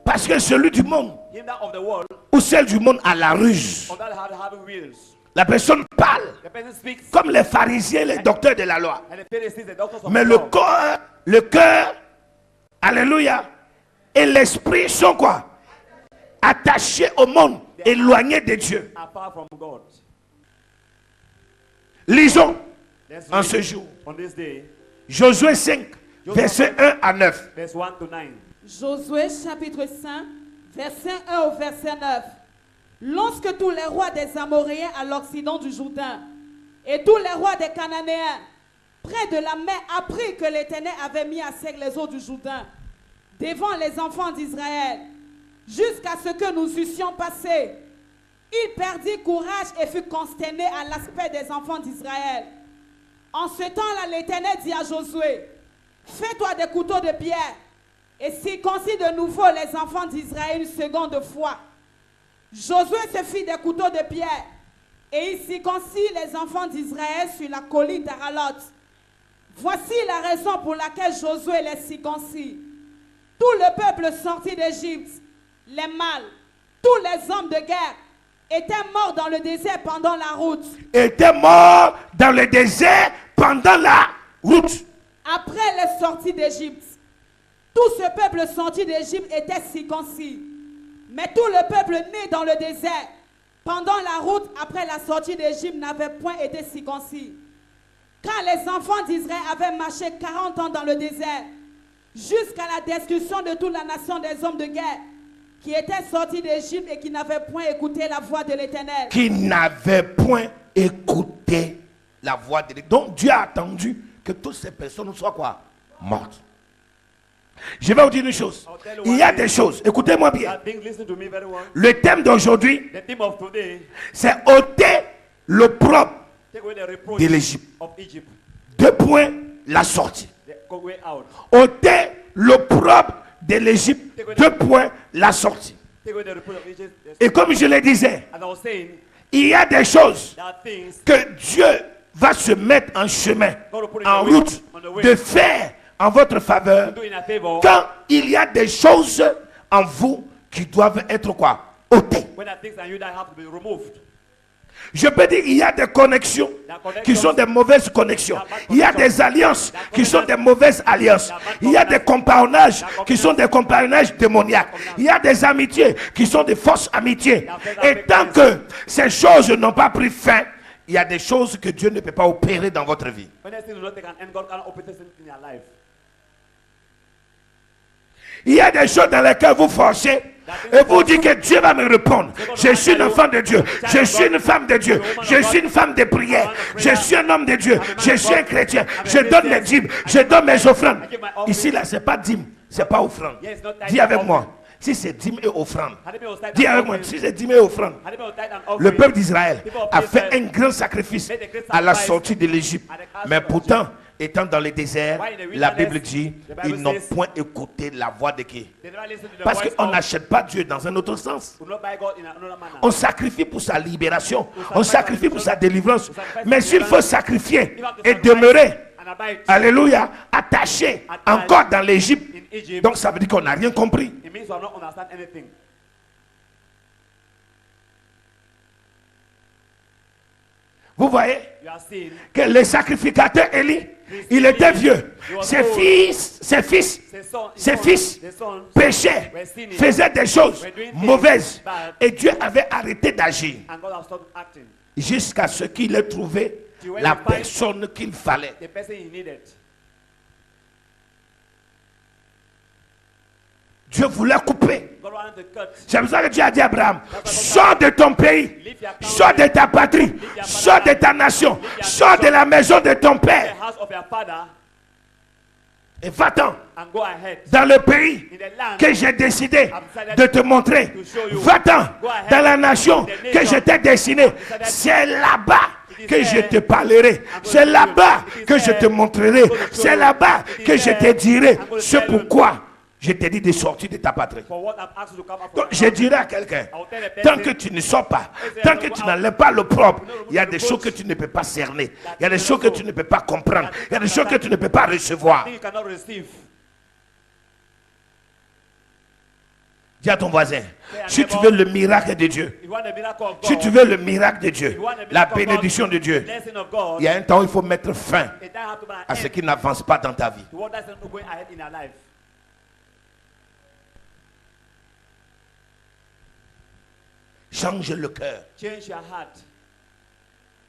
Parce que celui du monde Him that of the world, ou celle du monde a la ruse. of that having wheels. La personne parle The person speaks, comme les pharisiens, les docteurs de la loi. and the Pharisees, the doctors of Mais the le law. corps, le cœur, alléluia, et l'esprit sont quoi? Attachés au monde, éloignés de Dieu. Are far from God. Lisons Let's en read ce jour on this day, Josué 5, versets 1 à 9. verse 1 to 9. Josué chapitre 5, verset 1 au verset 9. Lorsque tous les rois des Amoréens à l'occident du Jourdain et tous les rois des Cananéens près de la mer apprirent que l'Éternel avait mis à sec les eaux du Jourdain devant les enfants d'Israël jusqu'à ce que nous eussions passé, il perdit courage et fut consterné à l'aspect des enfants d'Israël. En ce temps-là, l'Éternel dit à Josué, fais-toi des couteaux de pierre et circoncis de nouveau les enfants d'Israël une seconde fois. Josué se fit des couteaux de pierre et il circoncit les enfants d'Israël sur la colline d'Aralot. Voici la raison pour laquelle Josué les circoncit. Tout le peuple sorti d'Égypte, les mâles, tous les hommes de guerre étaient morts dans le désert pendant la route. Était mort dans le désert pendant la route. Après les sorties d'Égypte, tout ce peuple sorti d'Égypte était circoncis. Mais tout le peuple né dans le désert, pendant la route après la sortie d'Égypte, n'avait point été circoncis. Quand les enfants d'Israël avaient marché 40 ans dans le désert, jusqu'à la destruction de toute la nation des hommes de guerre, qui étaient sortis d'Égypte et qui n'avaient point écouté la voix de l'Éternel. Qui n'avait point écouté la voix de l'Éternel. Donc Dieu a attendu que toutes ces personnes soient quoi? Mortes. Je vais vous dire une chose. Il y a des choses, écoutez-moi bien. That thing, listen to me very well. Le thème d'aujourd'hui, The theme of today, c'est ôter l'opprobre take away the reproach de l'Égypte. of Egypt. 2 points, la sortie. The way out. Ôter l'opprobre de l'Égypte. 2 points, la sortie. Take away the reproach of Egypt. Et comme je le disais, And I was saying, il y a des choses there are things que Dieu va se mettre en chemin, en route, de faire en votre faveur do in a favor quand il y a des choses en vous qui doivent être quoi? Ôtés. When there are things in you that have to be removed. Je peux dire, il y a des connexions qui sont des mauvaises connexions. Il y a des alliances qui sont des mauvaises alliances. Il y a des compagnonnages qui sont des compagnonnages démoniaques. Il y a des amitiés qui sont des fausses amitiés. Et tant que ces choses n'ont pas pris fin, il y a des choses que Dieu ne peut pas opérer dans votre vie. When these things do not take an end, God cannot open this in your life. Il y a des choses dans lesquelles vous forcez et vous dites que Dieu va me répondre. Je suis un enfant de Dieu. Je suis une femme de Dieu. Je suis une femme de prière. Je suis un homme de Dieu. Je suis un chrétien. Je donne mes dîmes. Je donne mes offrandes. Ici, là, ce n'est pas dîme. Ce n'est pas offrande. Dis avec moi. Si c'est dîme et offrande. Dis avec moi. Si c'est dîme et offrande. Le peuple d'Israël a fait un grand sacrifice à la sortie de l'Égypte. Mais pourtant, étant dans le désert, la Bible dit, ils n'ont point écouté la voix de qui? Parce qu'on n'achète pas Dieu dans un autre sens. On sacrifie pour sa libération. On sacrifie pour sa délivrance. Mais s'il faut sacrifier et demeurer, alléluia, attaché encore dans l'Égypte, donc ça veut dire qu'on n'a rien compris. Vous voyez que le sacrificateur Élie, il était vieux. Ses fils péchaient, faisaient des choses mauvaises. Et Dieu avait arrêté d'agir jusqu'à ce qu'il ait trouvé la personne qu'il fallait. Dieu voulait couper. C'est pour ça que Dieu a dit à Abraham, sors de ton pays, sors de ta patrie, sors de ta nation, sors de la maison de ton père. Et va-t'en dans le pays que j'ai décidé de te montrer. Va-t'en dans la nation que je t'ai destinée. C'est là-bas que je te parlerai. C'est là-bas que je te montrerai. C'est là-bas que je te dirai ce pourquoi je t'ai dit de sortir de ta patrie. Donc je dirais à quelqu'un, tant que tu ne sors pas, tant que tu n'enlèves pas le propre, il y a des choses que tu ne peux pas cerner. Il y a des choses que tu ne peux pas comprendre. Il y a des choses que tu ne peux pas recevoir. Dis à ton voisin, si tu veux le miracle de Dieu, si tu veux le miracle de Dieu, la bénédiction de Dieu, il y a un temps où il faut mettre fin à ce qui n'avance pas dans ta vie. Change le cœur.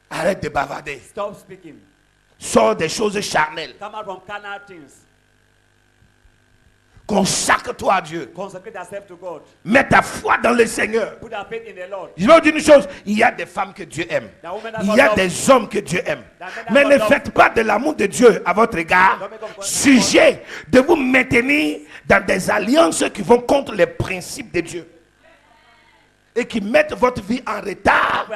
Arrête de bavarder. Sors des choses charnelles. Consacre-toi à Dieu. Mets ta foi dans le Seigneur. Je vais vous dire une chose. Il y a des femmes que Dieu aime. Il y a des hommes que Dieu aime. Mais ne faites pas de l'amour de Dieu à votre égard sujet de vous maintenir dans des alliances qui vont contre les principes de Dieu. Et qui mettent votre vie en retard.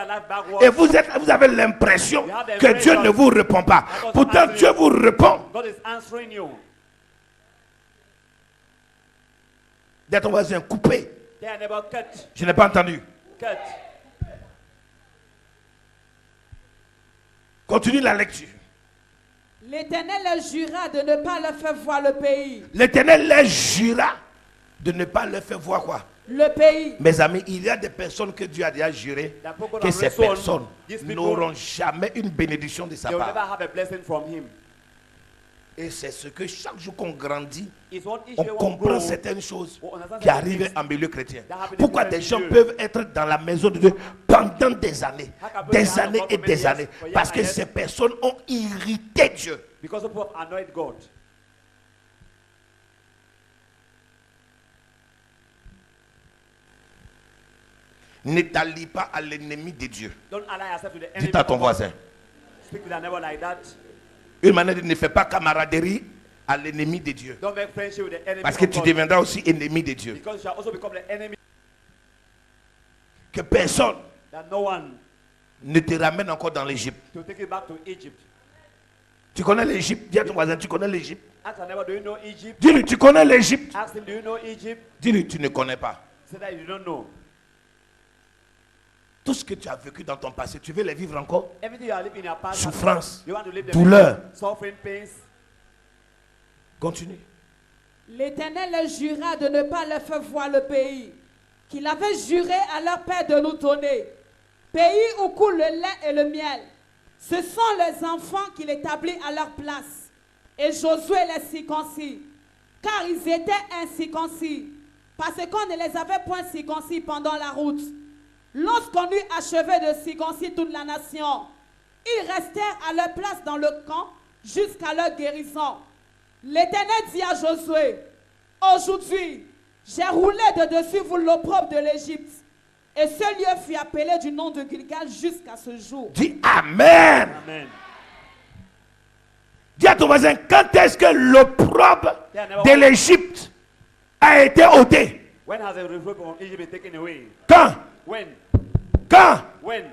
Et vous avez l'impression que Dieu ne vous répond pas. Pourtant, Dieu vous répond. Dis à ton voisin, coupé. Je n'ai pas entendu. Continue la lecture. L'Éternel leur jura de ne pas leur faire voir le pays. L'Éternel leur jura de ne pas leur faire voir quoi? Le pays. Mes amis, il y a des personnes que Dieu a déjà juré que ces personnes n'auront jamais une bénédiction de sa part. Et c'est ce que chaque jour qu'on grandit, on comprend certaines choses qui arrivent en milieu chrétien. Pourquoi des gens peuvent être dans la maison de Dieu pendant des années et des années? Parce que ces personnes ont irrité Dieu. Ne t'allie pas à l'ennemi de Dieu. Dis à ton voisin. Une manière de ne faire pas camaraderie à l'ennemi de Dieu. Parce que tu deviendras aussi ennemi de Dieu. Que personne ne te ramène encore dans l'Égypte. Tu connais l'Égypte? Dis à ton voisin, tu connais l'Égypte? Dis-lui, tu connais l'Égypte? Dis-lui, tu ne connais pas. Tout ce que tu as vécu dans ton passé, tu veux les vivre encore? Souffrance, douleur. Continue. L'Éternel leur jura de ne pas leur faire voir le pays. qu'il avait juré à leur père de nous donner, pays où coule le lait et le miel. Ce sont les enfants qu'il établit à leur place. Et Josué les circoncis, car ils étaient incirconcis, parce qu'on ne les avait point circoncis pendant la route. Lorsqu'on eut achevé de circoncire toute la nation, ils restèrent à leur place dans le camp jusqu'à leur guérison. L'Éternel dit à Josué, aujourd'hui, j'ai roulé de dessus vous l'opprobre de l'Égypte. Et ce lieu fut appelé du nom de Gilgal jusqu'à ce jour. Dis Amen. Amen. Dis à ton voisin, quand est-ce que l'opprobre de l'Égypte a été ôté? When has the reproach from Egypt been taken away? Quand? When? Quand? When?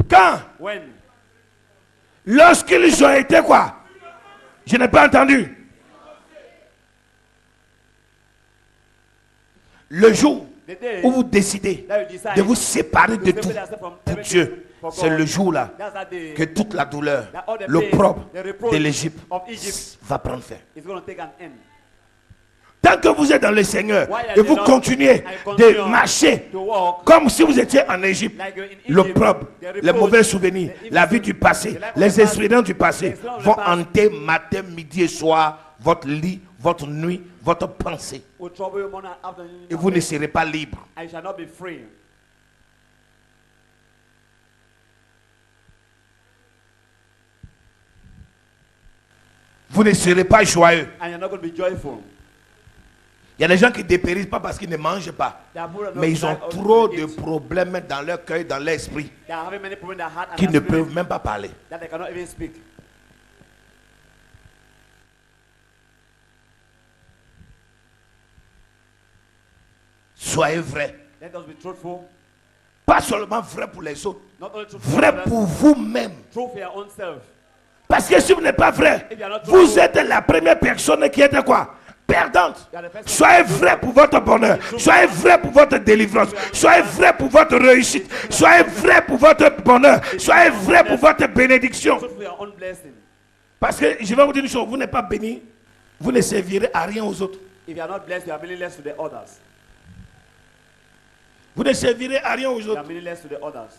Quand? When? Lorsqu'ils ont été quoi? Je n'ai pas entendu. Le jour The day où vous décidez that you decide de vous séparer de to tout separate yourself from pour everything Dieu, for c'est God, le jour-là that's that day que toute la douleur, that all the l'opprobre pain, the reproach de l'Égypte of Egypt va prendre fin. is going to take an end. Tant que vous êtes dans le Seigneur While et you're vous in the Lord, continuez I continue de marcher to walk comme si vous étiez en Égypte, like you're in Egypt, l'opprobre, the reproach, les mauvais souvenirs, the evil la vie things, du passé, the life of les the past, expériences du passé the experience of the vont past. hanter matin, midi et soir votre lit, votre nuit, votre pensée. will trouble you morning and afternoon. Et vous ne serez pas libre. I shall not be free. Vous ne serez pas joyeux. And you're not going to be joyful. Il y a des gens qui dépérissent pas parce qu'ils ne mangent pas. There are people that Mais don't ils ont die or trop to de eat. problèmes dans leur cœur, dans l'esprit, They are having many problems in their heart and qu'ils ne their spirit peuvent même pas parler. that they cannot even speak. Soyez vrai. Let us be truthful. Pas seulement vrai pour les autres, Not only truthful for vrai others, pour vous-même. true for your own self. Parce que si vous n'êtes pas vrai, If you are not vous truthful, êtes la première personne qui est quoi? Perdante. you are the person- Soyez vrai pour votre bonheur. Soyez vrai pour votre délivrance. Soyez vrai pour votre réussite. Soyez vrai pour votre bonheur. Soyez vrai pour votre bénédiction. Truth for your own blessing. Parce que je vais vous dire une chose, vous n'êtes pas béni, vous ne servirez à rien aux autres. If you are not blessed, you are meaningless to the others. Vous ne servirez à rien aux You are autres. meaningless to the others.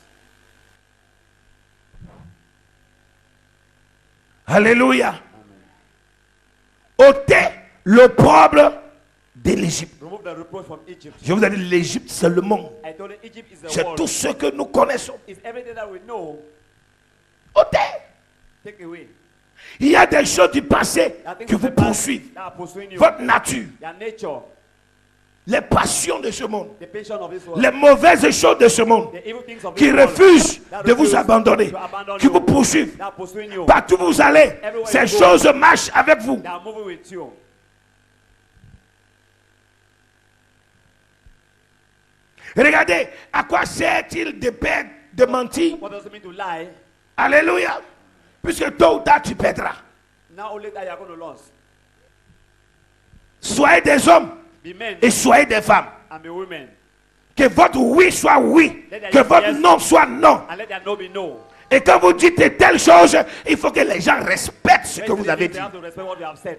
Alléluia. Ôtez l'opprobre de l'Égypte. Remove the reproach from Egypt. Je vous ai dit, l'Égypte, c'est le monde. I told you Egypt is the C'est world. tout ce que nous connaissons. It's everything that we know. Ôtez. Take away. Il y a des choses du passé There are things qui of vous the past poursuivent. that are pursuing you. Votre nature, Your nature, les passions de ce monde, the passion of this world, les mauvaises choses de ce monde the evil things of qui this world, refusent that de vous refuse abandonner, to abandon qui you, vous poursuivent. that are pursuing you, Partout où vous allez, Everywhere ces you go. choses marchent avec vous. they are moving with you. Regardez, à quoi sert-il de mentir? What does it mean to lie? Alléluia. Puisque tôt ou tard tu perdras. Now or later you are going to lose. Soyez des hommes Be men et soyez des femmes. and be women. Que votre oui soit oui, que votre non soit non. And let their no be no. Et quand vous dites telle chose, il faut que les gens respectent ce que When vous you avez say dit. they have to respect what you have said.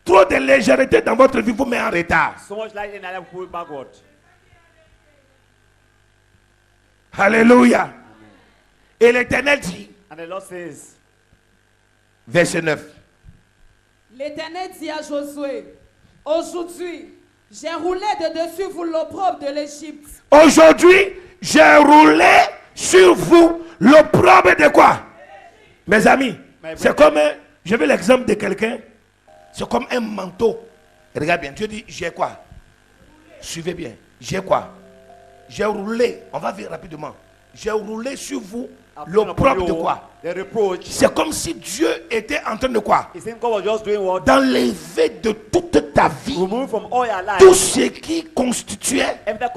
Trop de légèreté dans votre vie vous met en retard. So much light in our life will pull backward. Alléluia. Et l'Éternel dit, And the Lord says, verset 9. L'Éternel dit à Josué, aujourd'hui, j'ai roulé de dessus vous l'opprobre de l'Égypte. Aujourd'hui, j'ai roulé sur vous l'opprobre de quoi? Mes amis, c'est comme, je veux l'exemple de quelqu'un, c'est comme un manteau. Regarde bien, Dieu dit, j'ai quoi? Suivez bien, j'ai quoi? J'ai roulé, on va vite rapidement. J'ai roulé sur vous l'opprobre de quoi? The reproach. C'est comme si Dieu était en train de quoi? It seems God was just doing what? D'enlever de toute ta vie Remove from all your life. tout ce qui constituait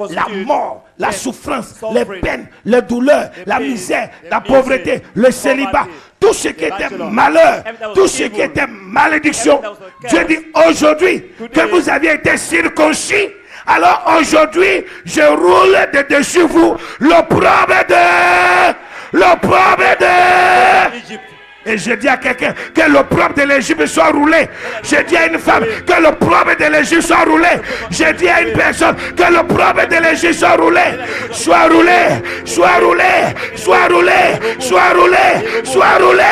la mort, la souffrance, les peines, les douleurs, la misère, la pauvreté, le célibat, tout ce qui était malheur, tout ce qui était malédiction. Dieu dit aujourd'hui que vous aviez été circoncis. Alors aujourd'hui, je roule de dessus vous l'opprobre de Egypt. Et je dis à quelqu'un que l'opprobre de l'Égypte soit roulé. Je dis à une femme que l'opprobre de l'Égypte soit roulé. Je dis à une personne que l'opprobre de l'Égypte soit roulé. Soit roulé, soit roulé, soit roulé, soit roulé, soit roulé.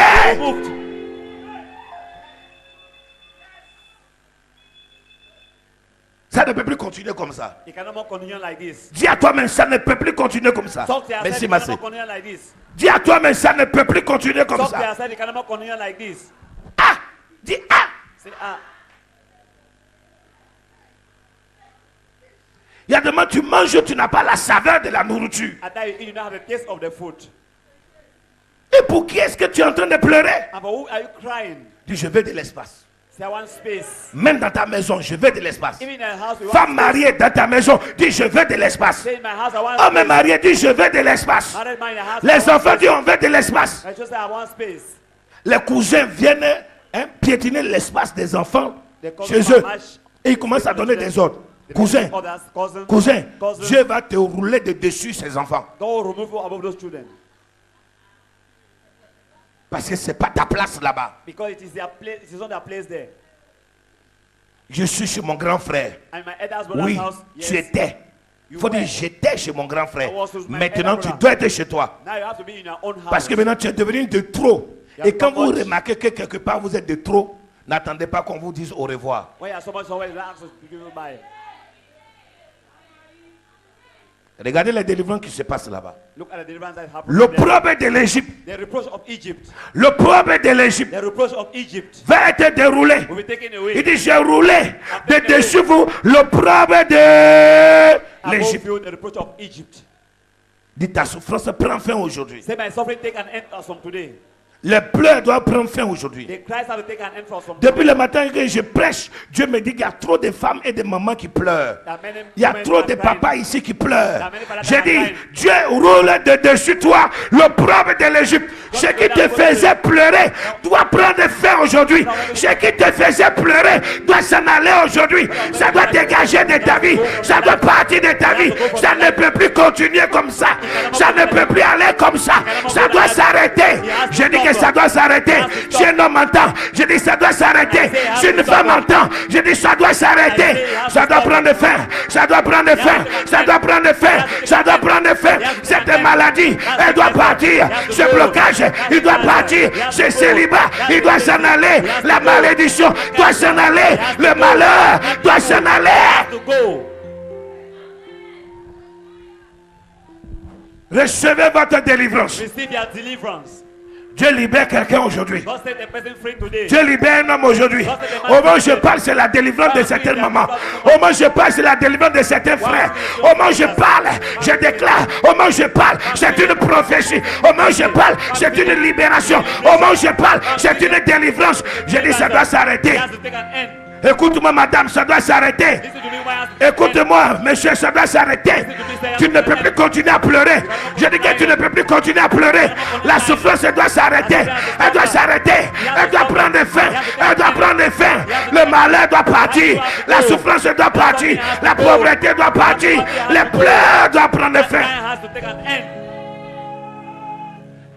Ça ne peut plus continuer comme ça. It cannot continue like this. Dis à toi-même, ça ne peut plus continuer comme ça. Talk to yourself, Merci, it Massé. cannot continue like this. Dis à toi-même, ça ne peut plus continuer comme Talk to ça. yourself, it cannot continue like this. Ah! Dis ah! Say, ah. Il y a des moments, tu manges, tu n'as pas la saveur de la nourriture. At that you eat, you don't have the taste of the food. Et pour qui est-ce que tu es en train de pleurer? And for who are you crying? Dis, je veux de l'espace. Say, I want space. Même dans ta maison, je veux de l'espace. Even in a house, we want Femme space. mariée dans ta maison, dis, je veux de l'espace. Say, in my house, I want Homme space. marié, dis, je veux de l'espace. Married man in the house, I Les want enfants space. disent, on veut de l'espace. I just say, I want space. Les cousins viennent piétiner l'espace des enfants They call chez it eux. match. Et ils commencent à donner des ordres. Cousin, Others, cousin, cousin, cousin. Dieu va te rouler de dessus ces enfants. God will remove you above those children. Parce que ce n'est pas ta place là-bas. Because it is their place, it is not their place there. Je suis chez mon grand frère. And my elder's brother's Oui, house, tu yes. étais. Il faut dire, j'étais chez mon grand frère. I was with my Maintenant, elder tu brother. dois être chez toi. Now you have to be in your own house. Parce que maintenant, tu es devenu de trop. You Et have quand too vous much. remarquez que quelque part vous êtes de trop, n'attendez pas qu'on vous dise au revoir. When you are so much somewhere, you don't ask us to give you by. Regardez les délivrances qui se passent là-bas. Look at the deliverance that happened. L'opprobre de l'Égypte, The reproach of Egypt. l'opprobre de l'Égypte The reproach of Egypt va être déroulé. will be taken Il away. dit, j'ai roulé de dessus vous l'opprobre de Above l'Égypte. you, the reproach of Egypt. Dis, ta souffrance prend fin aujourd'hui. Say, my suffering take an end as from today. Les pleurs doivent prendre fin aujourd'hui. The Christ have to take an end from Depuis le matin que je prêche, Dieu me dit qu'il y a trop de femmes et de mamans qui pleurent. Il y a trop de papas ici qui pleurent. J'ai dit, Dieu roule de dessus toi l'opprobre de l'Égypte. Ce qui te faisait pleurer doit prendre fin aujourd'hui. Ce qui te faisait pleurer doit s'en aller aujourd'hui. Ça doit dégager de ta vie. Ça doit partir de ta vie. Ça ne peut plus continuer comme ça. Ça ne peut plus aller comme ça. Ça doit s'arrêter. Je dis que ça doit s'arrêter. Si un homme entend, je dis ça doit s'arrêter. Si une femme entend, je dis ça doit s'arrêter. Ça doit prendre fin. Ça doit prendre fin. Ça doit prendre fin. Ça doit prendre fin. Cette maladie, elle doit partir. Ce blocage, il doit partir. Ce célibat, il doit s'en aller. La malédiction doit s'en aller. Le malheur doit s'en aller. to go. Recevez votre délivrance. Receive your deliverance. Dieu libère quelqu'un aujourd'hui. God set a person free today. Dieu libère un homme aujourd'hui. Au moment où je parle, c'est la délivrance de certaines mamans. Au moment où je parle, c'est la délivrance de certains frères. Au moment où je parle, je déclare. Au moment où je parle, c'est une prophétie. Au moment où je parle, c'est une libération. Au moment où je parle, c'est une délivrance. Je dis, ça doit s'arrêter. It has to take an end. Écoute-moi, madame, ça doit s'arrêter. Listen to me, why it has to take an end. Écoute-moi, monsieur, ça doit s'arrêter. Tu ne peux plus continuer à pleurer. Je dis que tu ne peux plus continuer à pleurer. La souffrance doit s'arrêter. Elle doit s'arrêter. Elle doit prendre fin. Elle doit prendre fin. Le malheur doit partir. La souffrance doit partir. La pauvreté doit partir. Les pleurs doivent prendre fin. It has to take an end.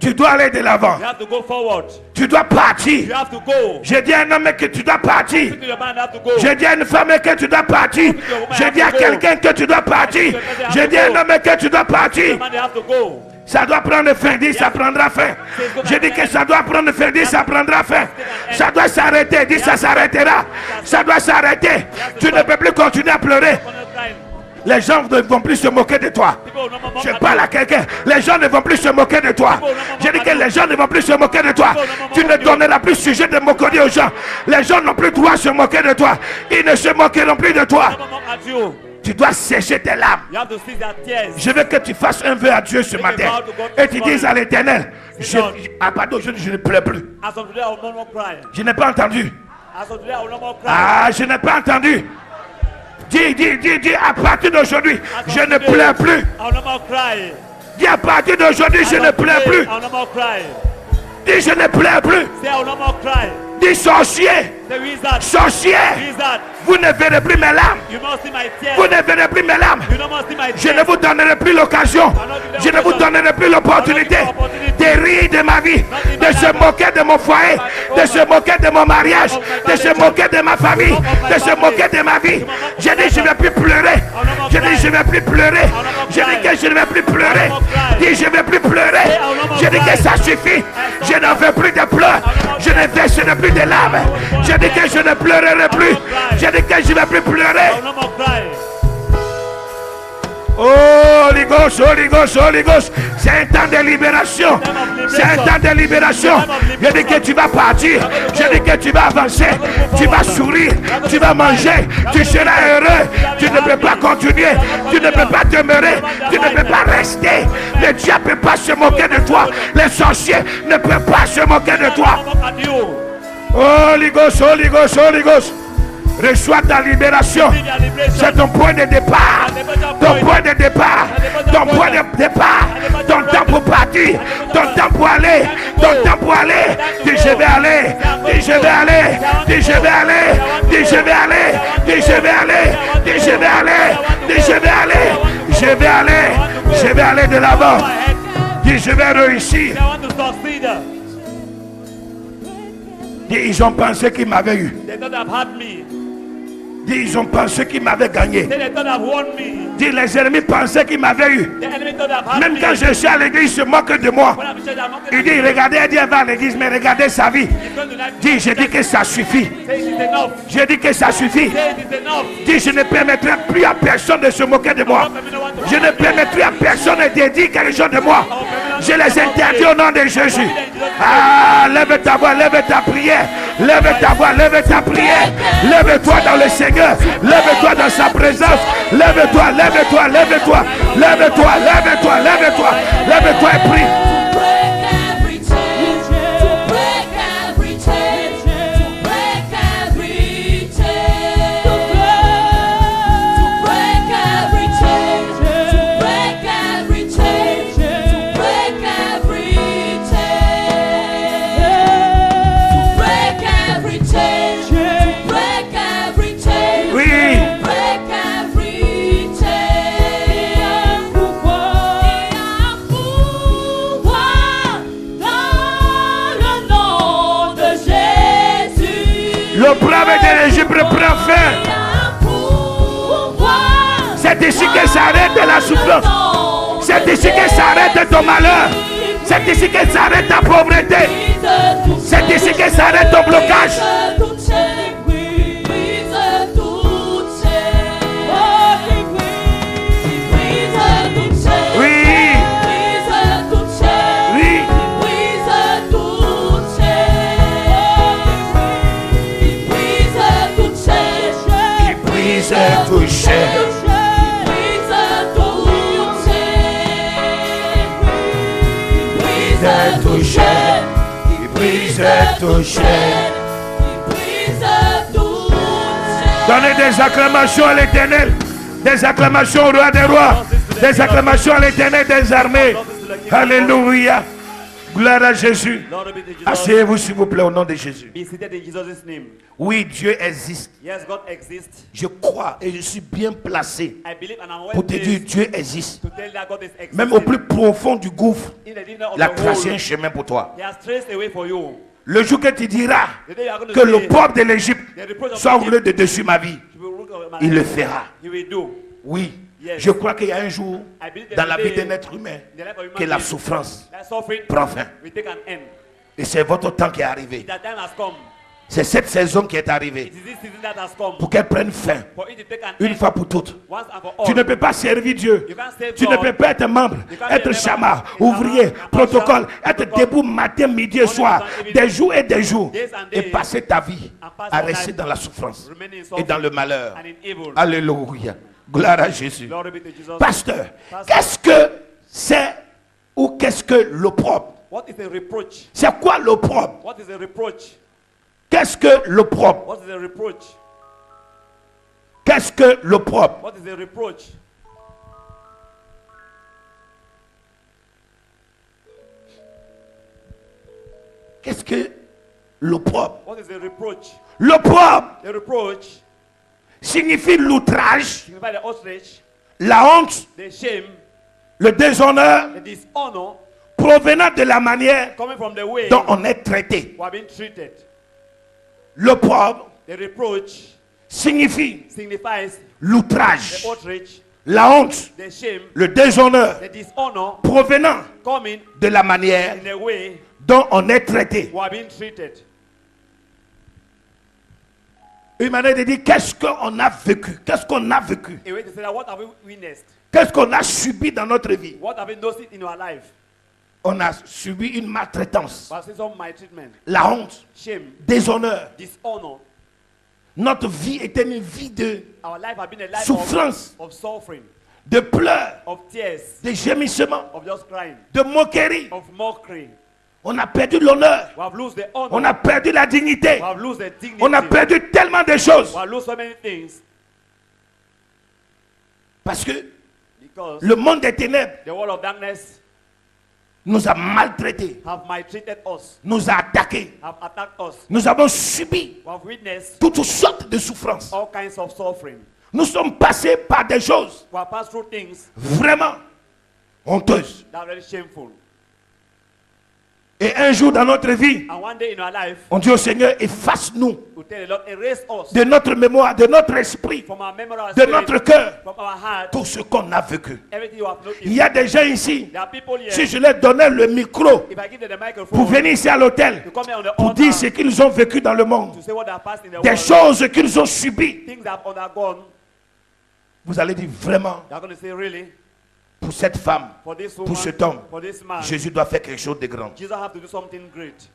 Tu dois aller de l'avant. You have to go forward. Tu dois You partir. have to go. Je dis à un homme que tu dois partir. To your man, you have to go. Je dis à une femme que tu dois partir. Je dis à quelqu'un que tu dois partir. Je dis à un homme que tu dois partir. Your man, you have to go. Ça doit prendre fin, dis ça prendra fin. Je dis que ça doit prendre fin, dis ça prendra fin. Ça doit s'arrêter, dis ça s'arrêtera. Ça doit s'arrêter. Tu ne peux plus continuer à pleurer. Continue crying. Les gens ne vont plus se moquer de toi. People will no more mock Je at parle à quelqu'un. Les gens ne vont plus se moquer de toi. Je dis que les gens ne vont plus se moquer de toi. Tu ne donneras plus sujet de moquerie aux gens. Les gens n'ont plus droit de se moquer de toi. Ils ne se moqueront plus de you. toi. No more mock at you. Tu dois sécher tes larmes. You have to cease their tears. Je veux que tu fasses un vœu à Dieu ce matin. Et tu dises à l'Éternel, à partir d'aujourd'hui, je ne pleure plus. As of today, I will no more cry. Je n'ai pas entendu. As of today, I will no more cry. Ah, je n'ai pas entendu. Dis, à partir d'aujourd'hui, je ne pleure plus. I will no more cry. Dis, à partir d'aujourd'hui, je As ne of pleure today, plus. I will no more cry. Dis, je ne pleure plus. Say, I will no more cry. Dis, sorcier, Say, wizard. sorcier, Wizard. vous ne verrez plus mes larmes. You must see my tears. Vous ne verrez plus mes larmes. You no more see my Je tears. ne vous donnerai plus l'occasion. Je ne vous donnerai plus l'opportunité de rire de ma vie, de se moquer de mon foyer, de se moquer de mon mariage, de se moquer de ma famille, de se moquer de ma vie. Je dis je ne vais plus pleurer. Je dis je ne vais plus pleurer. Je dis que je ne vais plus pleurer. Dis je ne vais plus pleurer. Je dis que ça suffit. Je n'en veux plus de pleurs. Je ne verserai plus de larmes. Je dis que je ne pleurerai plus. Je dis que je ne vais plus pleurer. Oh, Holy Ghost, Holy Ghost, Holy Ghost. C'est un temps de libération. C'est un temps de libération. Je dis que tu vas partir. Je dis que tu vas avancer. Tu vas sourire. Tu vas manger. Tu seras heureux. Tu ne peux pas continuer. Tu ne peux pas demeurer. Tu ne peux pas rester. Le diable ne peut pas se moquer de toi. Les sorciers ne peuvent pas se moquer de toi. Holy Ghost, Holy Ghost, Holy Ghost. Reçois ta libération. C'est ton point de départ. Ton point de départ. Ton point de départ. Ton temps pour partir. Ton temps pour aller. Ton temps pour aller. Dis je vais aller. Dis je vais aller. Dis je vais aller. Dis je vais aller. Dis je vais aller. Dis je vais aller. Dis je vais aller. Je vais aller. Je vais aller de l'avant. Dis je vais réussir. Dis ils ont pensé qu'ils m'avaient eu. Dis, ils ont pensé qu'ils m'avaient gagné. Dis, les ennemis pensaient qu'ils m'avaient eu. Même quand je suis à l'église, ils se moquent de moi. Il dit, regardez, il dit, elle va à l'église, mais regardez sa vie. Dis, je dis que ça suffit. Je dis que ça suffit. Dis, je ne permettrai plus à personne de se moquer de moi. Je ne permettrai à personne de dire quelque chose de moi. Je les interdis au nom de Jésus. Ah, lève ta voix, lève ta prière. Lève ta voix, lève ta prière. Lève-toi dans le Seigneur. Lève-toi dans sa présence. Lève-toi, lève-toi, lève-toi. Lève-toi, lève-toi, lève-toi. Lève-toi et prie. L'opprobre de l'Égypte prend fin. C'est ici que s'arrête la souffrance. C'est ici que s'arrête ton malheur. C'est ici que s'arrête ta pauvreté. C'est ici que s'arrête ton blocage. Donnez des acclamations à l'Éternel, des acclamations au roi des rois, des acclamations à l'Éternel des armées. Alléluia. Gloire à Jésus. Asseyez-vous s'il vous plaît au nom de Jésus. Oui, Dieu existe. Je crois et je suis bien placé pour te dire Dieu existe. Même au plus profond du gouffre, il a tracé un chemin pour toi. Le jour que tu diras que le peuple de l'Égypte soit roulé de dessus ma vie, il le fera. Oui. Je crois qu'il y a un jour dans la vie d'un être humain que la souffrance prend fin. Et c'est votre temps qui est arrivé. C'est cette saison qui est arrivée pour qu'elle prenne fin une fois pour toutes. Tu ne peux pas servir Dieu. Tu ne peux pas être membre, être chamar, ouvrier, protocole, être debout matin, midi et soir, des jours et passer ta vie à rester dans la souffrance et dans le malheur. Alléluia. Gloire à Jésus. Pasteur, qu'est-ce que c'est ou qu'est-ce que l'opprobre? C'est quoi l'opprobre? Qu'est-ce que l'opprobre? Qu'est-ce que l'opprobre? Qu'est-ce que l'opprobre? L'opprobre signifie l'outrage, la honte, le déshonneur provenant de la manière coming from the way dont on est traité. we have been treated. L'opprobre The reproach signifie signifies l'outrage, the outrage, la honte, the shame, le déshonneur the dishonor provenant coming de la manière in the way dont on est traité. we have been treated. Une manière de dire qu'est-ce qu'on a vécu, qu'est-ce qu'on a vécu, A way to say that what have we witnessed? qu'est-ce qu'on a subi dans notre vie. What have we noticed in our life? On a subi une maltraitance, We have seen some maltreatment, la honte, shame, déshonneur. dishonor. Notre vie était une vie de Our life has been a life souffrance, of suffering, de pleurs, of tears, de gémissements, of just crying, de moquerie. of mockery. On a perdu l'honneur, We have lost the honor. on a perdu la dignité, We have lost the dignity. on a perdu tellement de choses. We have lost so many things Parce que because le monde des ténèbres the world of darkness nous a maltraités, have maltreated us, nous a attaqués. have attacked us. Nous avons subi We have witnessed toutes sortes de souffrances. all kinds of suffering. Nous sommes passés par des choses We have passed through things vraiment honteuses. that are very shameful. Et un jour dans notre vie, And one day in our life, on dit au Seigneur, efface-nous we tell the Lord, erase us de notre mémoire, de notre esprit, from our memory, our de spirit, notre cœur, from our heart, tout ce qu'on a vécu. everything you have Il noticed. y a des gens ici, There are people here, si je leur donnais le micro if I give them the pour microphone, venir ici à l'hôtel, to come here on the pour altar, dire ce qu'ils ont vécu dans le monde, to say what they have passed in the des world, choses qu'ils ont subies, things they have undergone, vous allez dire vraiment, they are going to say, really, pour cette femme, for this pour woman, cet homme, for this man, Jésus doit faire quelque chose de grand. Jesus have to do something great.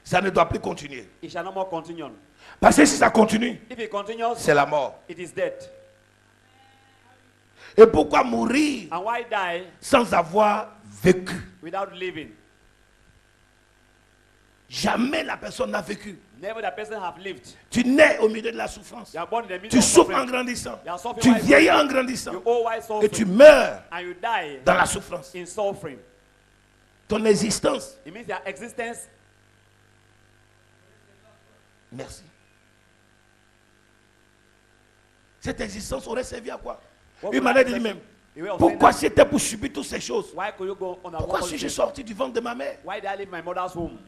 Ça ne doit plus continuer. It shall no more continue. Parce que si ça continue, If it continues, c'est la mort. it is death. Et pourquoi mourir And why die sans avoir vécu? without living? Jamais la personne n'a vécu. Never the person have lived. Tu nais au milieu de la souffrance. You are born in the middle Tu of souffres en suffering. grandissant. You are suffering Tu while vieillis suffering. en grandissant. You owe while Et suffering. tu meurs And you die dans la souffrance. in suffering. Ton existence. It means your existence. Merci. Cette existence aurait servi à quoi? What Une would manière that de dire person- même. a way of Pourquoi saying c'était pour subir toutes ces choses? that, why could you go on a Pourquoi walk suis-je of sorti du ventre de ma mère? Why did I leave my mother's home?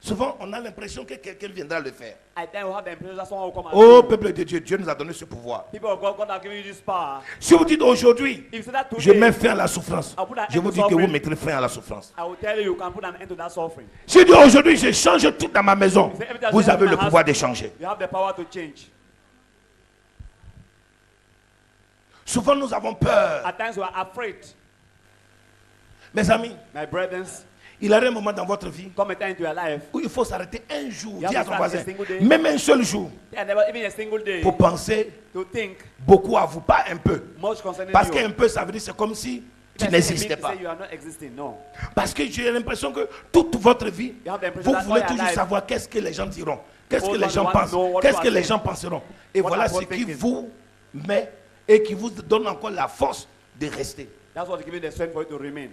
Souvent, on a l'impression que quelqu'un viendra le faire. I then will have the impression that someone will come and Oh, do it. peuple de Dieu, Dieu nous a donné ce pouvoir. People of God, God have given you this power. Si vous dites aujourd'hui, If you say that je today, mets fin à la souffrance, I'll put an je end vous to dis que vous suffering. mettrez fin à la souffrance. I will tell you, you can put an end to that suffering. Si vous dites aujourd'hui, je change tout dans ma maison, vous avez le pouvoir de changer. You have the power to change. Souvent, nous avons peur. At times we are afraid. Mes amis, My brethren, il y a un moment dans votre vie come a time into your life. où il faut s'arrêter un jour, You have dis à to ton start voisin, a single day. même un seul jour, Yeah, never even a single day pour penser to think beaucoup à vous, pas un peu. much concerning Parce you. qu'un peu, ça veut dire c'est comme si tu It doesn't n'existais mean to pas. say you are not existing, no. Parce que j'ai l'impression que toute votre vie, You have the impression vous that voulez all your toujours life, savoir qu'est-ce que les gens diront, qu'est-ce que All les you gens want to pensent, know what qu'est-ce you que are les saying. gens penseront. Et What voilà are ce people qui thinking. vous met et qui vous donne encore la force de rester. That's what gives the strength for you to remain.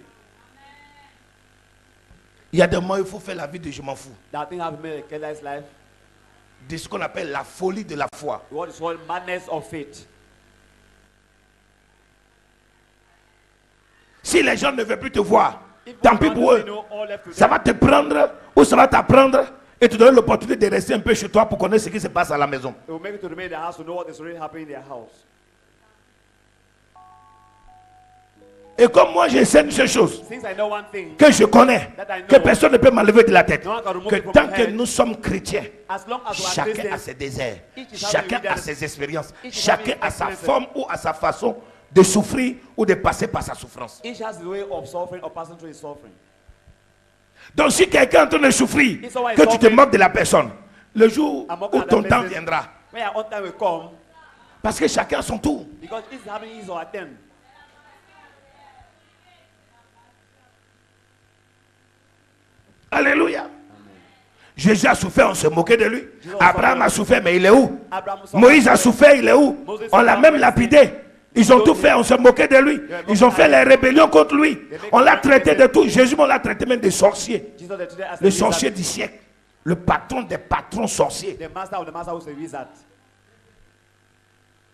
Il y a des moments où il faut faire la vie de je m'en fous. That thing have made a careless life. De ce qu'on appelle la folie de la foi. What is called madness of faith. Si les gens ne veulent plus te voir, If tant you pis want pour to eux. say no, all left to Ça them. va te prendre ou ça va t'apprendre et te donner l'opportunité de rester un peu chez toi pour connaître ce qui se passe à la maison. It will make you to remain in their house to know what is really happening in their house. Et comme moi j'enseigne ces choses Since I know one thing, que je connais, que personne ne peut m'enlever de la tête, No one can remove que it from tant my que head. nous sommes chrétiens, as long as we are chacun a Christians, ses déserts, Each is chacun having a leaders. ses expériences, Each is chacun having a sa experiences. forme ou à sa façon de souffrir ou de passer par sa souffrance. each has the way of suffering or passing through his suffering. Donc si quelqu'un est en train de souffrir, If someone is que tu te suffering, moques de la personne, le jour I'm où mocking at ton that temps person. viendra, When your own time will come, parce que chacun a son tour. because it's having his or her turn. Alléluia. Jésus a souffert, on se moquait de lui. Jesus Abraham a souffert, mais il est où? Abraham Moïse a souffert, il est où? Moses On l'a suffered, même lapidé. Ils ont tout fait, on se moquait de lui. Ils ont fait les rébellions contre lui. On l'a traité de tout. Jésus, on l'a traité même de sorcier. Jesus the today as Le a sorcier wizard, du siècle. Le patron des patrons sorciers. the master of the master was a wizard.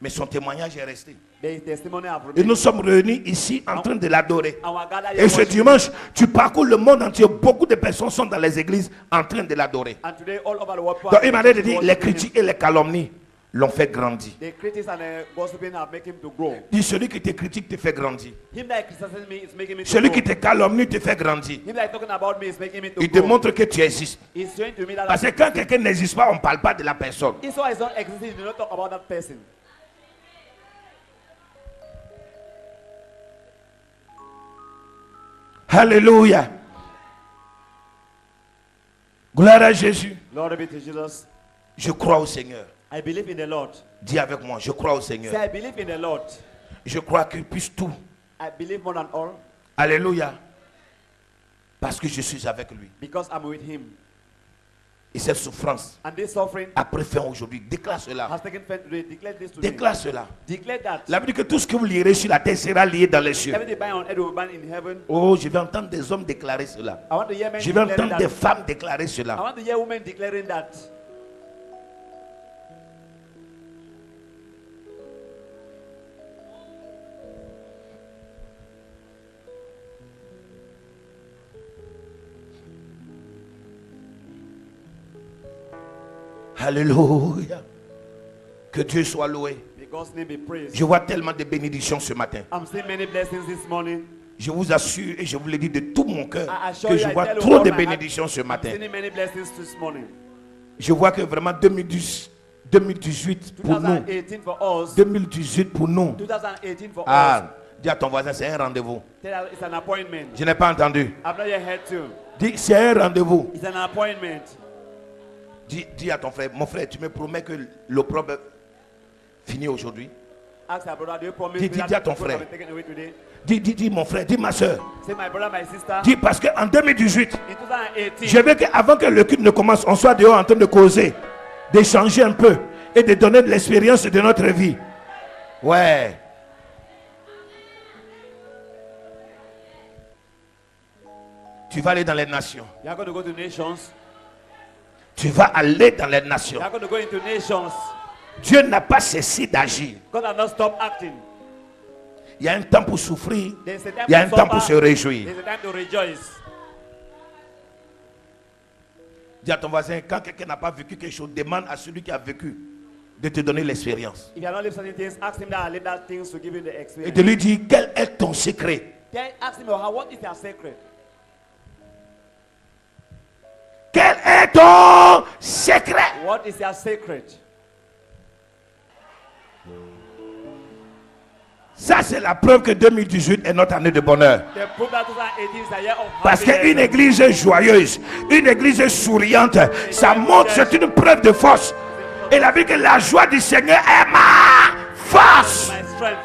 Mais son témoignage est resté. There is testimony of Et nous release. sommes réunis ici en train de l'adorer. And we're gathered Et here ce worshiping. dimanche, tu parcours le monde entier. Beaucoup de personnes sont dans les églises en train de l'adorer. And today, all over the world, people Donc are il m'a dit, les worshiping him. critiques et les calomnies l'ont fait grandir. The critics and the gossiping have made him to grow. Dis, celui qui te critique te fait grandir. Him that criticizes me is making me to Celui grow. qui te calomnie te fait grandir. Him that is talking about me is making me to Il te grow. montre que tu existes. He's showing to me that Parce que quand quelqu'un n'existe pas, on ne parle pas de la personne. if someone is not existing, you do not talk about that person. Alléluia. Gloire à Jésus. Lord be to Jesus. Je crois au Seigneur. I believe in the Lord. Dis avec moi, je crois au Say, Seigneur. I believe in the Lord. Je crois qu'il puisse tout. I believe more than all Alléluia. Parce que je suis avec lui. because I'm with him. Et cette souffrance And this suffering a pris fin aujourd'hui. Déclare cela. has taken place today. Declare this today. Déclare cela. Declare that. La Bible dit que tout ce que vous lirez sur la terre sera lié dans les cieux. Everything bind on earth will bind in heaven. Oh, je vais entendre des hommes déclarer cela. I want to hear men Je vais declaring entendre des that. femmes déclarer I cela. want to hear women declaring that. Alléluia. Que Dieu soit loué. May God's name be praised. Je vois tellement de bénédictions ce matin. I'm seeing many blessings this morning. Je vous assure et je vous le dis de tout mon cœur I assure que you, je I vois tell you trop all de my heart, bénédictions ce I'm matin. seeing many blessings this morning. Je vois que vraiment 2018 pour nous. 2018 for us. 2018 pour nous. 2018 for us. Ah, dis à ton voisin, c'est un rendez-vous. Tell her it's an appointment. Je n'ai pas entendu. I've not yet heard you. Dis, c'est un rendez-vous. It's an appointment. Dis à ton frère, mon frère, tu me promets que l'opprobre finit aujourd'hui. Ask our brother, do you promise Dis- me dis that à ton the program frère. will be taken away today? Dis mon frère, dis ma soeur. Say, my brother, my sister. Dis parce qu'en 2018, In 2018, je veux qu'avant que le culte ne commence, on soit dehors en train de causer, d'échanger un peu et de donner de l'expérience de notre vie. Ouais. Tu vas aller dans les nations. you are going to go to nations. Tu vas aller dans les You nations. are going to go into nations. Dieu n'a pas cessé d'agir. God has not stopped acting. Il y a un temps pour souffrir. There's a time Il y a un to temps pour se suffer. réjouir. There's a time to rejoice. Dis à ton voisin, quand quelqu'un n'a pas vécu quelque chose, demande à celui qui a vécu de te donner l'expérience. If you have not lived certain things, ask him that I live that things to give you the Et experience. de lui dire, quel est ton secret? Then ask him, what is your secret? Quel est ton secret? What is your secret? Ça, c'est la preuve que 2018 est notre année de bonheur. The proof that 2018 is a year of Parce happiness. qu'une église joyeuse, une église souriante, ça montre, c'est une preuve de force. Et la vie que la joie du Seigneur est ma force. My strength.